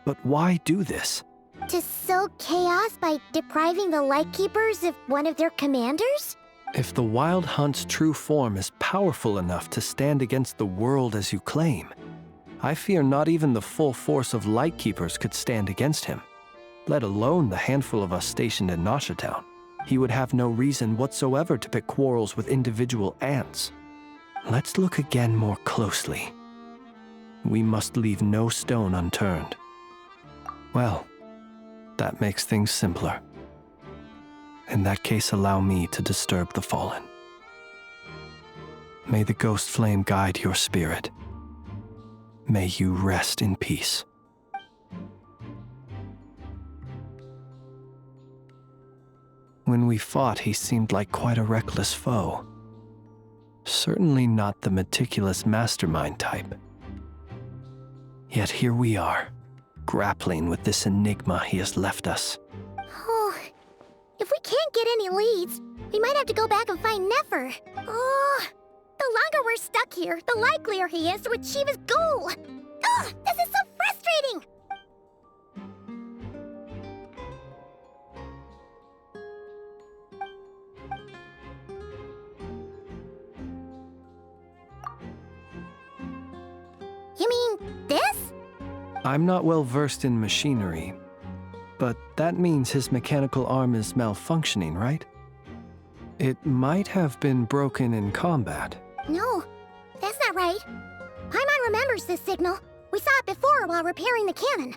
But why do this? To sow chaos by depriving the Lightkeepers of one of their commanders? If the Wild Hunt's true form is powerful enough to stand against the world as you claim, I fear not even the full force of Lightkeepers could stand against him, let alone the handful of us stationed in Noshatown. He would have no reason whatsoever to pick quarrels with individual ants. Let's look again more closely. We must leave no stone unturned. Well, that makes things simpler. In that case, allow me to disturb the fallen. May the ghost flame guide your spirit. May you rest in peace. When we fought, he seemed like quite a reckless foe. Certainly not the meticulous mastermind type. Yet here we are, grappling with this enigma he has left us. Oh, if we can't get any leads, we might have to go back and find Nefer. Oh, the longer we're stuck here, the likelier he is to achieve his goal. Ugh, this is so frustrating! You mean this? I'm not well versed in machinery, but that means his mechanical arm is malfunctioning, right? It might have been broken in combat. No, that's not right. Paimon remembers this signal. We saw it before while repairing the cannon.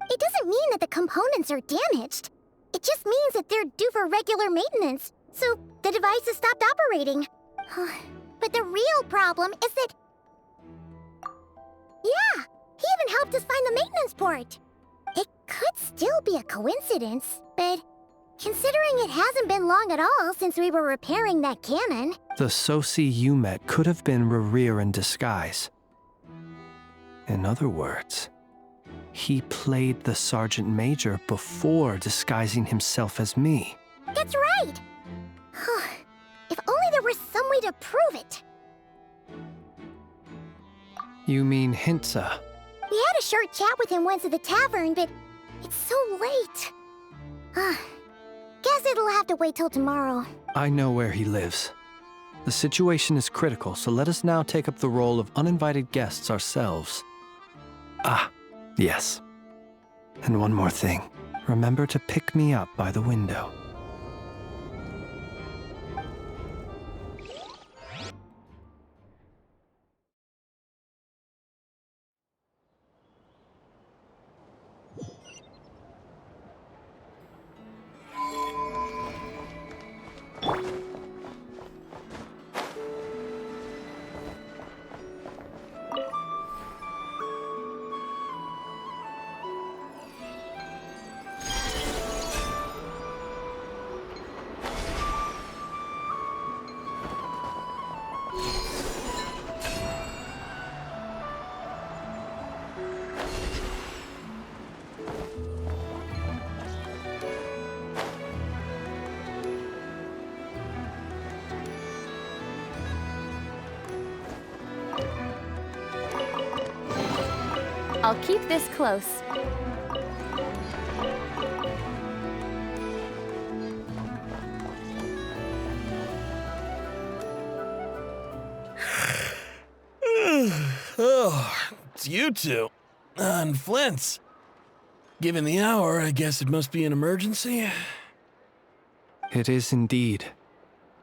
It doesn't mean that the components are damaged. It just means that they're due for regular maintenance, so the device has stopped operating. But the real problem is that... Yeah, he even helped us find the maintenance port. It could still be a coincidence, but considering it hasn't been long at all since we were repairing that cannon... The Sosi you met could have been Rerir in disguise. In other words, he played the Sergeant Major before disguising himself as me. That's right! If only there were some way to prove it. You mean Hintsa? We had a short chat with him once at the tavern, but it's so late. Guess it'll have to wait till tomorrow. I know where he lives. The situation is critical, so let us now take up the role of uninvited guests ourselves. Yes. And one more thing. Remember to pick me up by the window. I'll keep this close. Oh, it's you two. And Flint's. Given the hour, I guess it must be an emergency. It is indeed.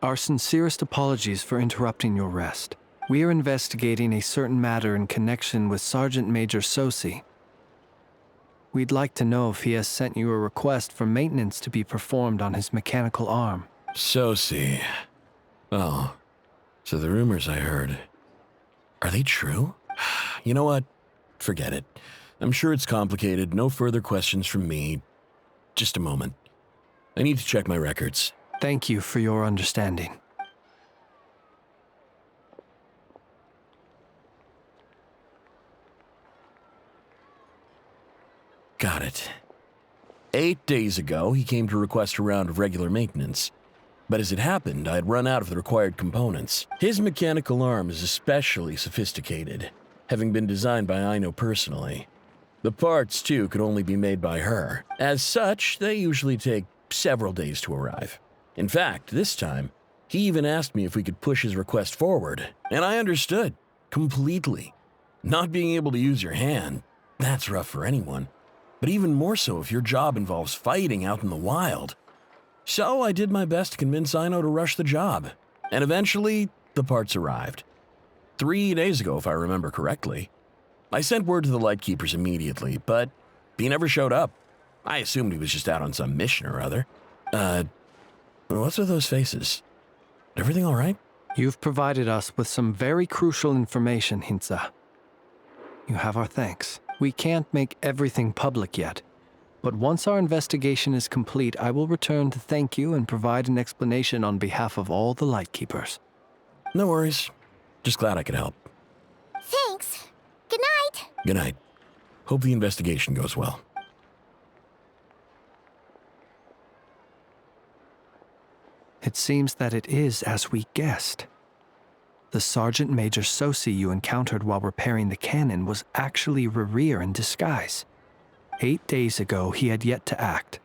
Our sincerest apologies for interrupting your rest. We are investigating a certain matter in connection with Sergeant Major Sosi. We'd like to know if he has sent you a request for maintenance to be performed on his mechanical arm. Sosi. Oh, so the rumors I heard, are they true? You know what? Forget it. I'm sure it's complicated. No further questions from me. Just a moment. I need to check my records. Thank you for your understanding. Got it. 8 days ago, he came to request a round of regular maintenance. But as it happened, I had run out of the required components. His mechanical arm is especially sophisticated, having been designed by Aino personally. The parts, too, could only be made by her. As such, they usually take several days to arrive. In fact, this time, he even asked me if we could push his request forward, and I understood, completely. Not being able to use your hand, that's rough for anyone. But even more so if your job involves fighting out in the wild. So I did my best to convince Aino to rush the job, and eventually, the parts arrived. 3 days ago, if I remember correctly. I sent word to the Lightkeepers immediately, but he never showed up. I assumed he was just out on some mission or other. What's with those faces? Everything all right? You've provided us with some very crucial information, Hintsa. You have our thanks. We can't make everything public yet, but once our investigation is complete, I will return to thank you and provide an explanation on behalf of all the Lightkeepers. No worries. Just glad I could help. Thanks. Good night. Good night. Hope the investigation goes well. It seems that it is as we guessed. The Sergeant Major Sosi you encountered while repairing the cannon was actually Rerir in disguise. 8 days ago, he had yet to act.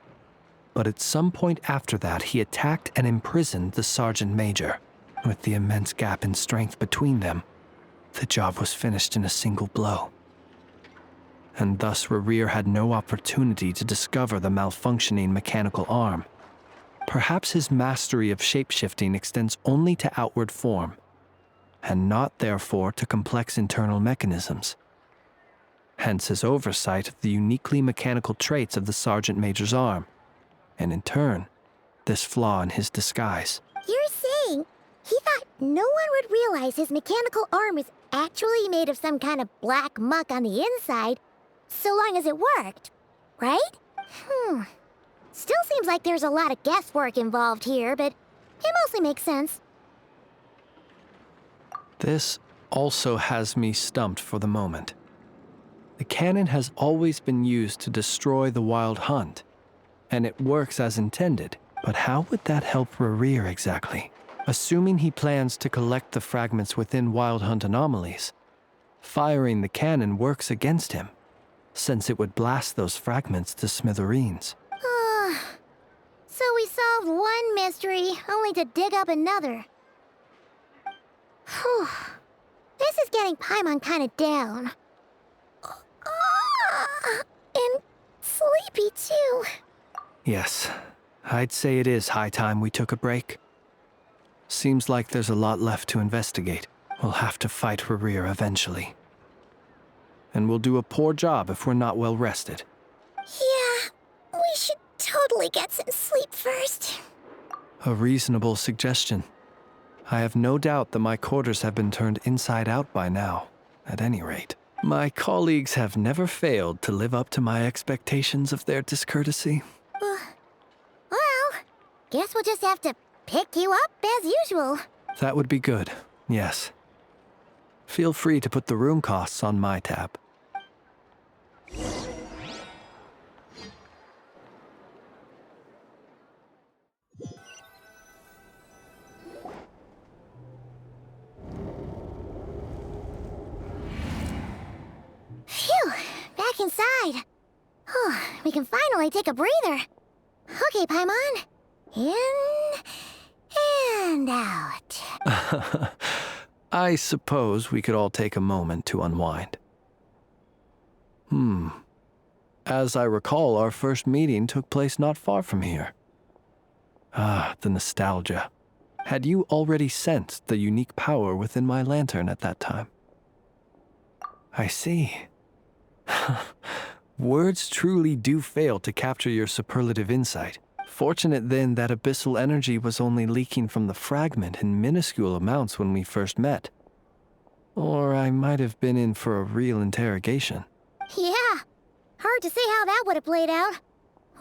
But at some point after that, he attacked and imprisoned the Sergeant Major. With the immense gap in strength between them, the job was finished in a single blow. And thus Rerir had no opportunity to discover the malfunctioning mechanical arm. Perhaps his mastery of shapeshifting extends only to outward form, and not therefore to complex internal mechanisms. Hence his oversight of the uniquely mechanical traits of the Sergeant Major's arm, and in turn, this flaw in his disguise. You're saying he thought no one would realize his mechanical arm is actually made of some kind of black muck on the inside, so long as it worked, right? Still seems like there's a lot of guesswork involved here, but it mostly makes sense. This also has me stumped for the moment. The cannon has always been used to destroy the Wild Hunt, and it works as intended, but how would that help Rerir exactly? Assuming he plans to collect the fragments within Wild Hunt anomalies, firing the cannon works against him, since it would blast those fragments to smithereens. So we solved one mystery, only to dig up another. Whew. This is getting Paimon kind of down. And sleepy, too. Yes, I'd say it is high time we took a break. Seems like there's a lot left to investigate. We'll have to fight Rerir eventually. And we'll do a poor job if we're not well rested. Yeah, we should totally get some sleep first. A reasonable suggestion. I have no doubt that my quarters have been turned inside out by now, at any rate. My colleagues have never failed to live up to my expectations of their discourtesy. Well, guess we'll just have to pick you up as usual. That would be good, yes. Feel free to put the room costs on my tab. Phew, back inside. We can finally take a breather. Okay, Paimon. In and out. I suppose we could all take a moment to unwind. As I recall, our first meeting took place not far from here. Ah, the nostalgia. Had you already sensed the unique power within my lantern at that time? I see. Words truly do fail to capture your superlative insight. Fortunate then that abyssal energy was only leaking from the fragment in minuscule amounts when we first met. Or I might have been in for a real interrogation. Yeah, hard to say how that would have played out.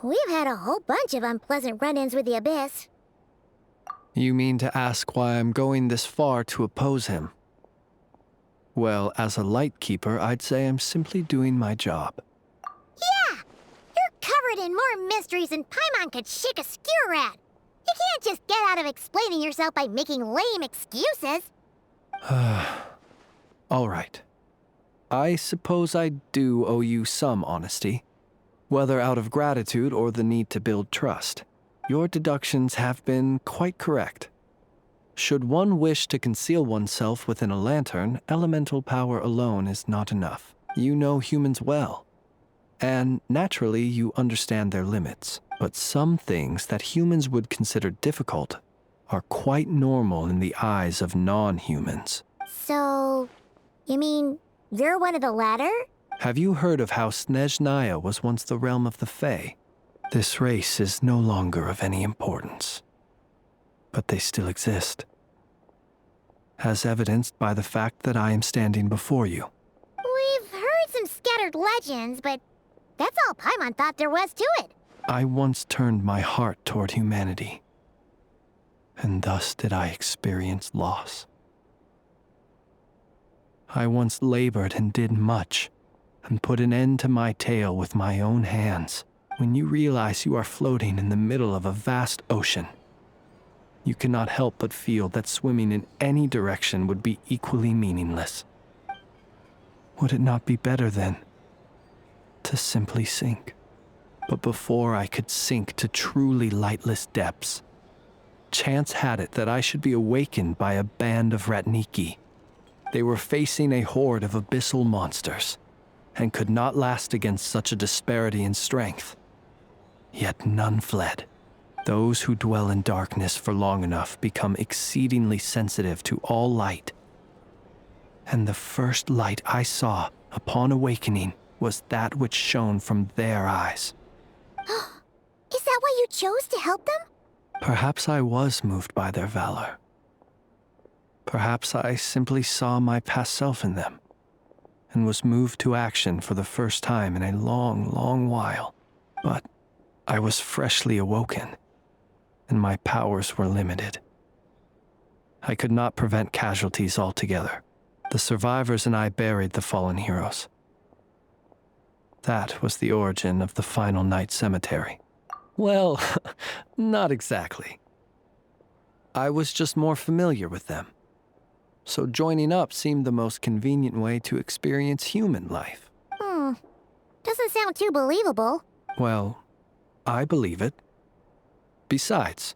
We've had a whole bunch of unpleasant run-ins with the Abyss. You mean to ask why I'm going this far to oppose him? Well, as a light keeper, I'd say I'm simply doing my job. Yeah! You're covered in more mysteries than Paimon could shake a skewer at. You can't just get out of explaining yourself by making lame excuses. All right. I suppose I do owe you some honesty, whether out of gratitude or the need to build trust. Your deductions have been quite correct. Should one wish to conceal oneself within a lantern, elemental power alone is not enough. You know humans well, and naturally you understand their limits. But some things that humans would consider difficult are quite normal in the eyes of non-humans. So, you mean you're one of the latter? Have you heard of how Snezhnaya was once the realm of the Fae? This race is no longer of any importance, but they still exist, as evidenced by the fact that I am standing before you. We've heard some scattered legends, but that's all Paimon thought there was to it. I once turned my heart toward humanity, and thus did I experience loss. I once labored and did much, and put an end to my tale with my own hands. When you realize you are floating in the middle of a vast ocean, you cannot help but feel that swimming in any direction would be equally meaningless. Would it not be better, then, to simply sink? But before I could sink to truly lightless depths, chance had it that I should be awakened by a band of Ratniki. They were facing a horde of abyssal monsters, and could not last against such a disparity in strength. Yet none fled. Those who dwell in darkness for long enough become exceedingly sensitive to all light. And the first light I saw upon awakening was that which shone from their eyes. Is that why you chose to help them? Perhaps I was moved by their valor. Perhaps I simply saw my past self in them, and was moved to action for the first time in a long, long while. But I was freshly awoken, and my powers were limited. I could not prevent casualties altogether. The survivors and I buried the fallen heroes. That was the origin of the final night cemetery. Well, not exactly. I was just more familiar with them. So joining up seemed the most convenient way to experience human life. Doesn't sound too believable. Well, I believe it. Besides,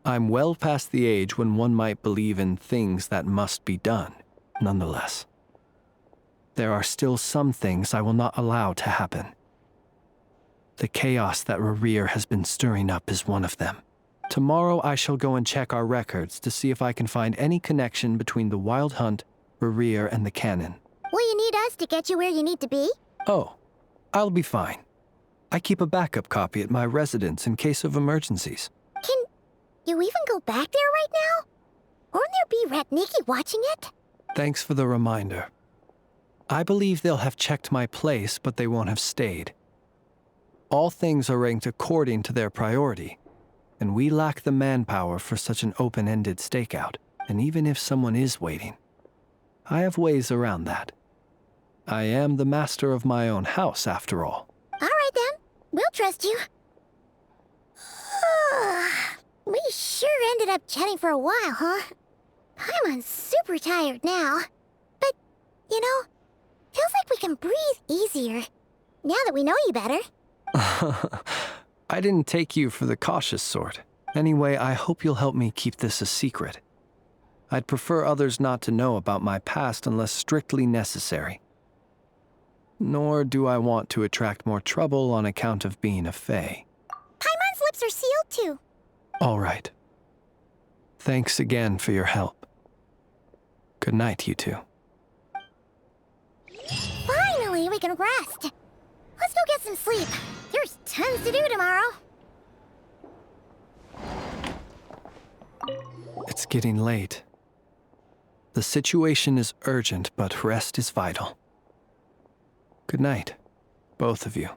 I'm well past the age when one might believe in things that must be done, nonetheless. There are still some things I will not allow to happen. The chaos that Rerir has been stirring up is one of them. Tomorrow I shall go and check our records to see if I can find any connection between the Wild Hunt, Rerir, and the Cannon. Will you need us to get you where you need to be? Oh, I'll be fine. I keep a backup copy at my residence in case of emergencies. Can you even go back there right now? Won't there be Ratniki watching it? Thanks for the reminder. I believe they'll have checked my place, but they won't have stayed. All things are ranked according to their priority, and we lack the manpower for such an open-ended stakeout. And even if someone is waiting, I have ways around that. I am the master of my own house, after all. All right, then. We'll trust you. We sure ended up chatting for a while, huh? Paimon's super tired now. But, you know, feels like we can breathe easier, now that we know you better. I didn't take you for the cautious sort. Anyway, I hope you'll help me keep this a secret. I'd prefer others not to know about my past unless strictly necessary. nor do I want to attract more trouble on account of being a fae. Paimon's lips are sealed too. All right. Thanks again for your help. Good night, you two. Finally, we can rest. Let's go get some sleep. There's tons to do tomorrow. It's getting late. The situation is urgent, but rest is vital. Good night, both of you.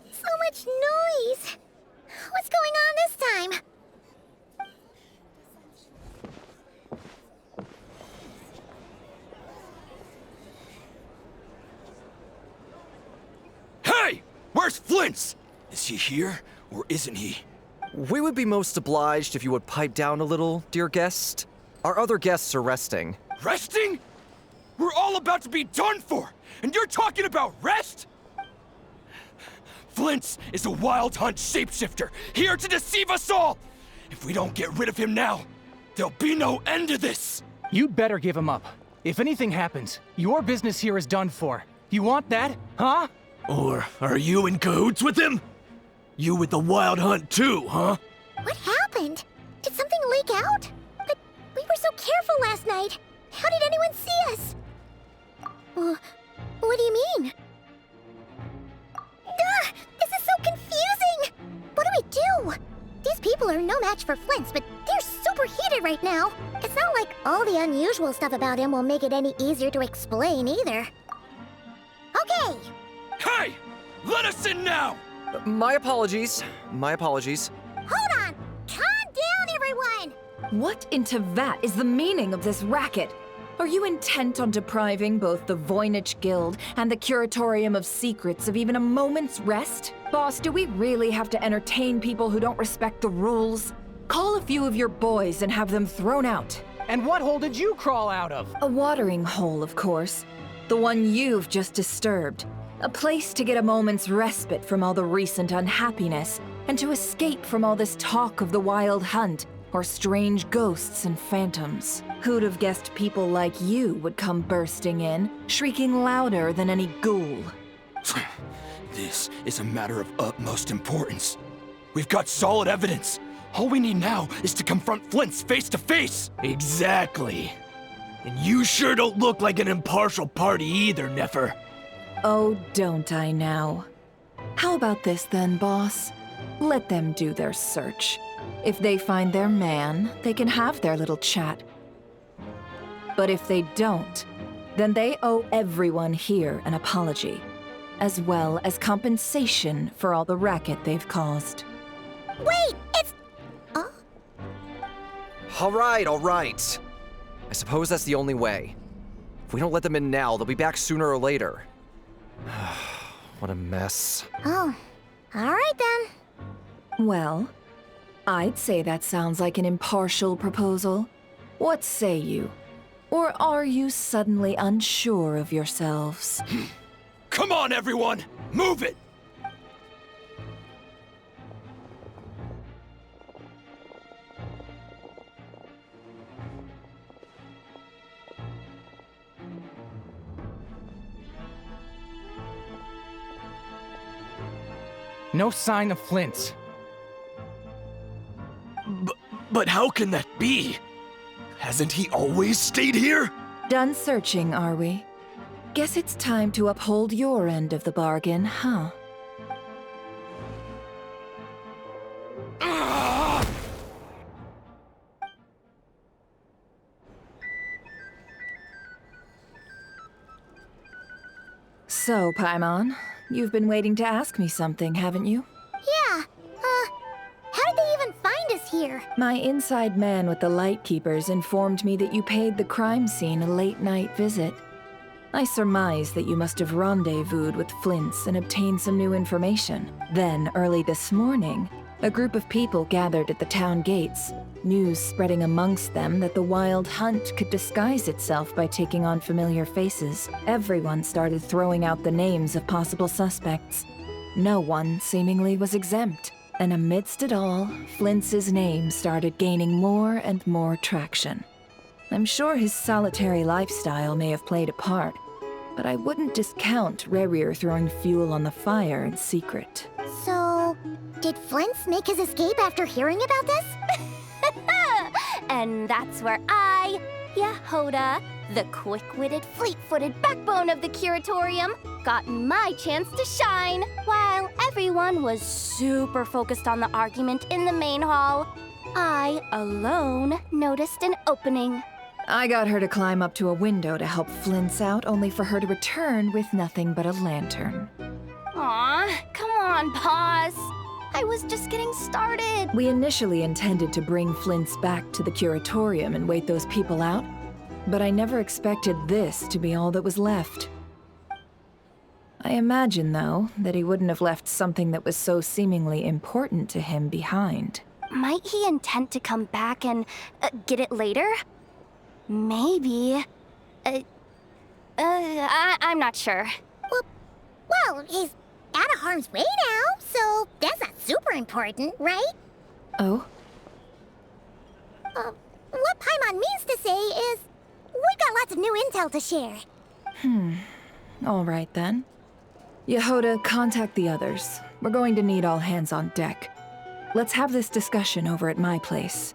So much noise. What's going on this time? Hey! Where's Flint's? Is he here, or isn't he? We would be most obliged if you would pipe down a little, dear guest. Our other guests are resting. Resting? We're all about to be done for, and you're talking about rest? Flint's is a wild hunt shapeshifter, here to deceive us all! If we don't get rid of him now, there'll be no end to this! You'd better give him up. If anything happens, your business here is done for. You want that, huh? Or are you in cahoots with him? You with the wild hunt too, huh? What happened? Did something leak out? But we were so careful last night. How did anyone see us? What do you mean? This is so confusing! What do we do? These people are no match for Flint's, but they're super heated right now. It's not like all the unusual stuff about him will make it any easier to explain either. Okay! Hey! Let us in now! My apologies. My apologies. Hold on! Calm down, everyone! What in Tevat is the meaning of this racket? Are you intent on depriving both the Voynich Guild and the Curatorium of Secrets of even a moment's rest? Boss, do we really have to entertain people who don't respect the rules? Call a few of your boys and have them thrown out. And what hole did you crawl out of? A watering hole, of course. The one you've just disturbed. A place to get a moment's respite from all the recent unhappiness, and to escape from all this talk of the wild hunt, or strange ghosts and phantoms. Who'd have guessed people like you would come bursting in, shrieking louder than any ghoul? This is a matter of utmost importance. We've got solid evidence. All we need now is to confront Flint's face to face. Exactly. And you sure don't look like an impartial party either, Nefer. Oh, don't I now? How about this then, boss? Let them do their search. If they find their man, they can have their little chat. But if they don't, then they owe everyone here an apology, as well as compensation for all the racket they've caused. Wait, it's... All right. I suppose that's the only way. If we don't let them in now, they'll be back sooner or later. What a mess. Oh, all right then. Well, I'd say that sounds like an impartial proposal. What say you? Or are you suddenly unsure of yourselves? Come on, everyone! Move it! No sign of Flint's. But how can that be? Hasn't he always stayed here? Done searching, are we? Guess it's time to uphold your end of the bargain, huh? So, Paimon, you've been waiting to ask me something, haven't you? Yeah, how did they even find us here? My inside man with the Lightkeepers informed me that you paid the crime scene a late-night visit. I surmise that you must have rendezvoused with Flint's and obtained some new information. Then, early this morning, a group of people gathered at the town gates, news spreading amongst them that the Wild Hunt could disguise itself by taking on familiar faces. Everyone started throwing out the names of possible suspects. No one, seemingly, was exempt. And amidst it all, Flint's name started gaining more and more traction. I'm sure his solitary lifestyle may have played a part, but I wouldn't discount Rerir throwing fuel on the fire in secret. So, did Flint's make his escape after hearing about this? And that's where I, Yehoda, the quick-witted, fleet-footed backbone of the Curatorium, got my chance to shine. While everyone was super focused on the argument in the main hall, I, alone, noticed an opening. I got her to climb up to a window to help Flint's out, only for her to return with nothing but a lantern. Aw, come on, Paz. I was just getting started. We initially intended to bring Flint's back to the Curatorium and wait those people out, but I never expected this to be all that was left. I imagine, though, that he wouldn't have left something that was so seemingly important to him behind. Might he intend to come back and get it later? Maybe. I'm not sure. Well, he's out of harm's way now, so that's not super important, right? Oh? What Paimon means to say is, we've got lots of new intel to share. All right then. Yehoda, contact the others. We're going to need all hands on deck. Let's have this discussion over at my place.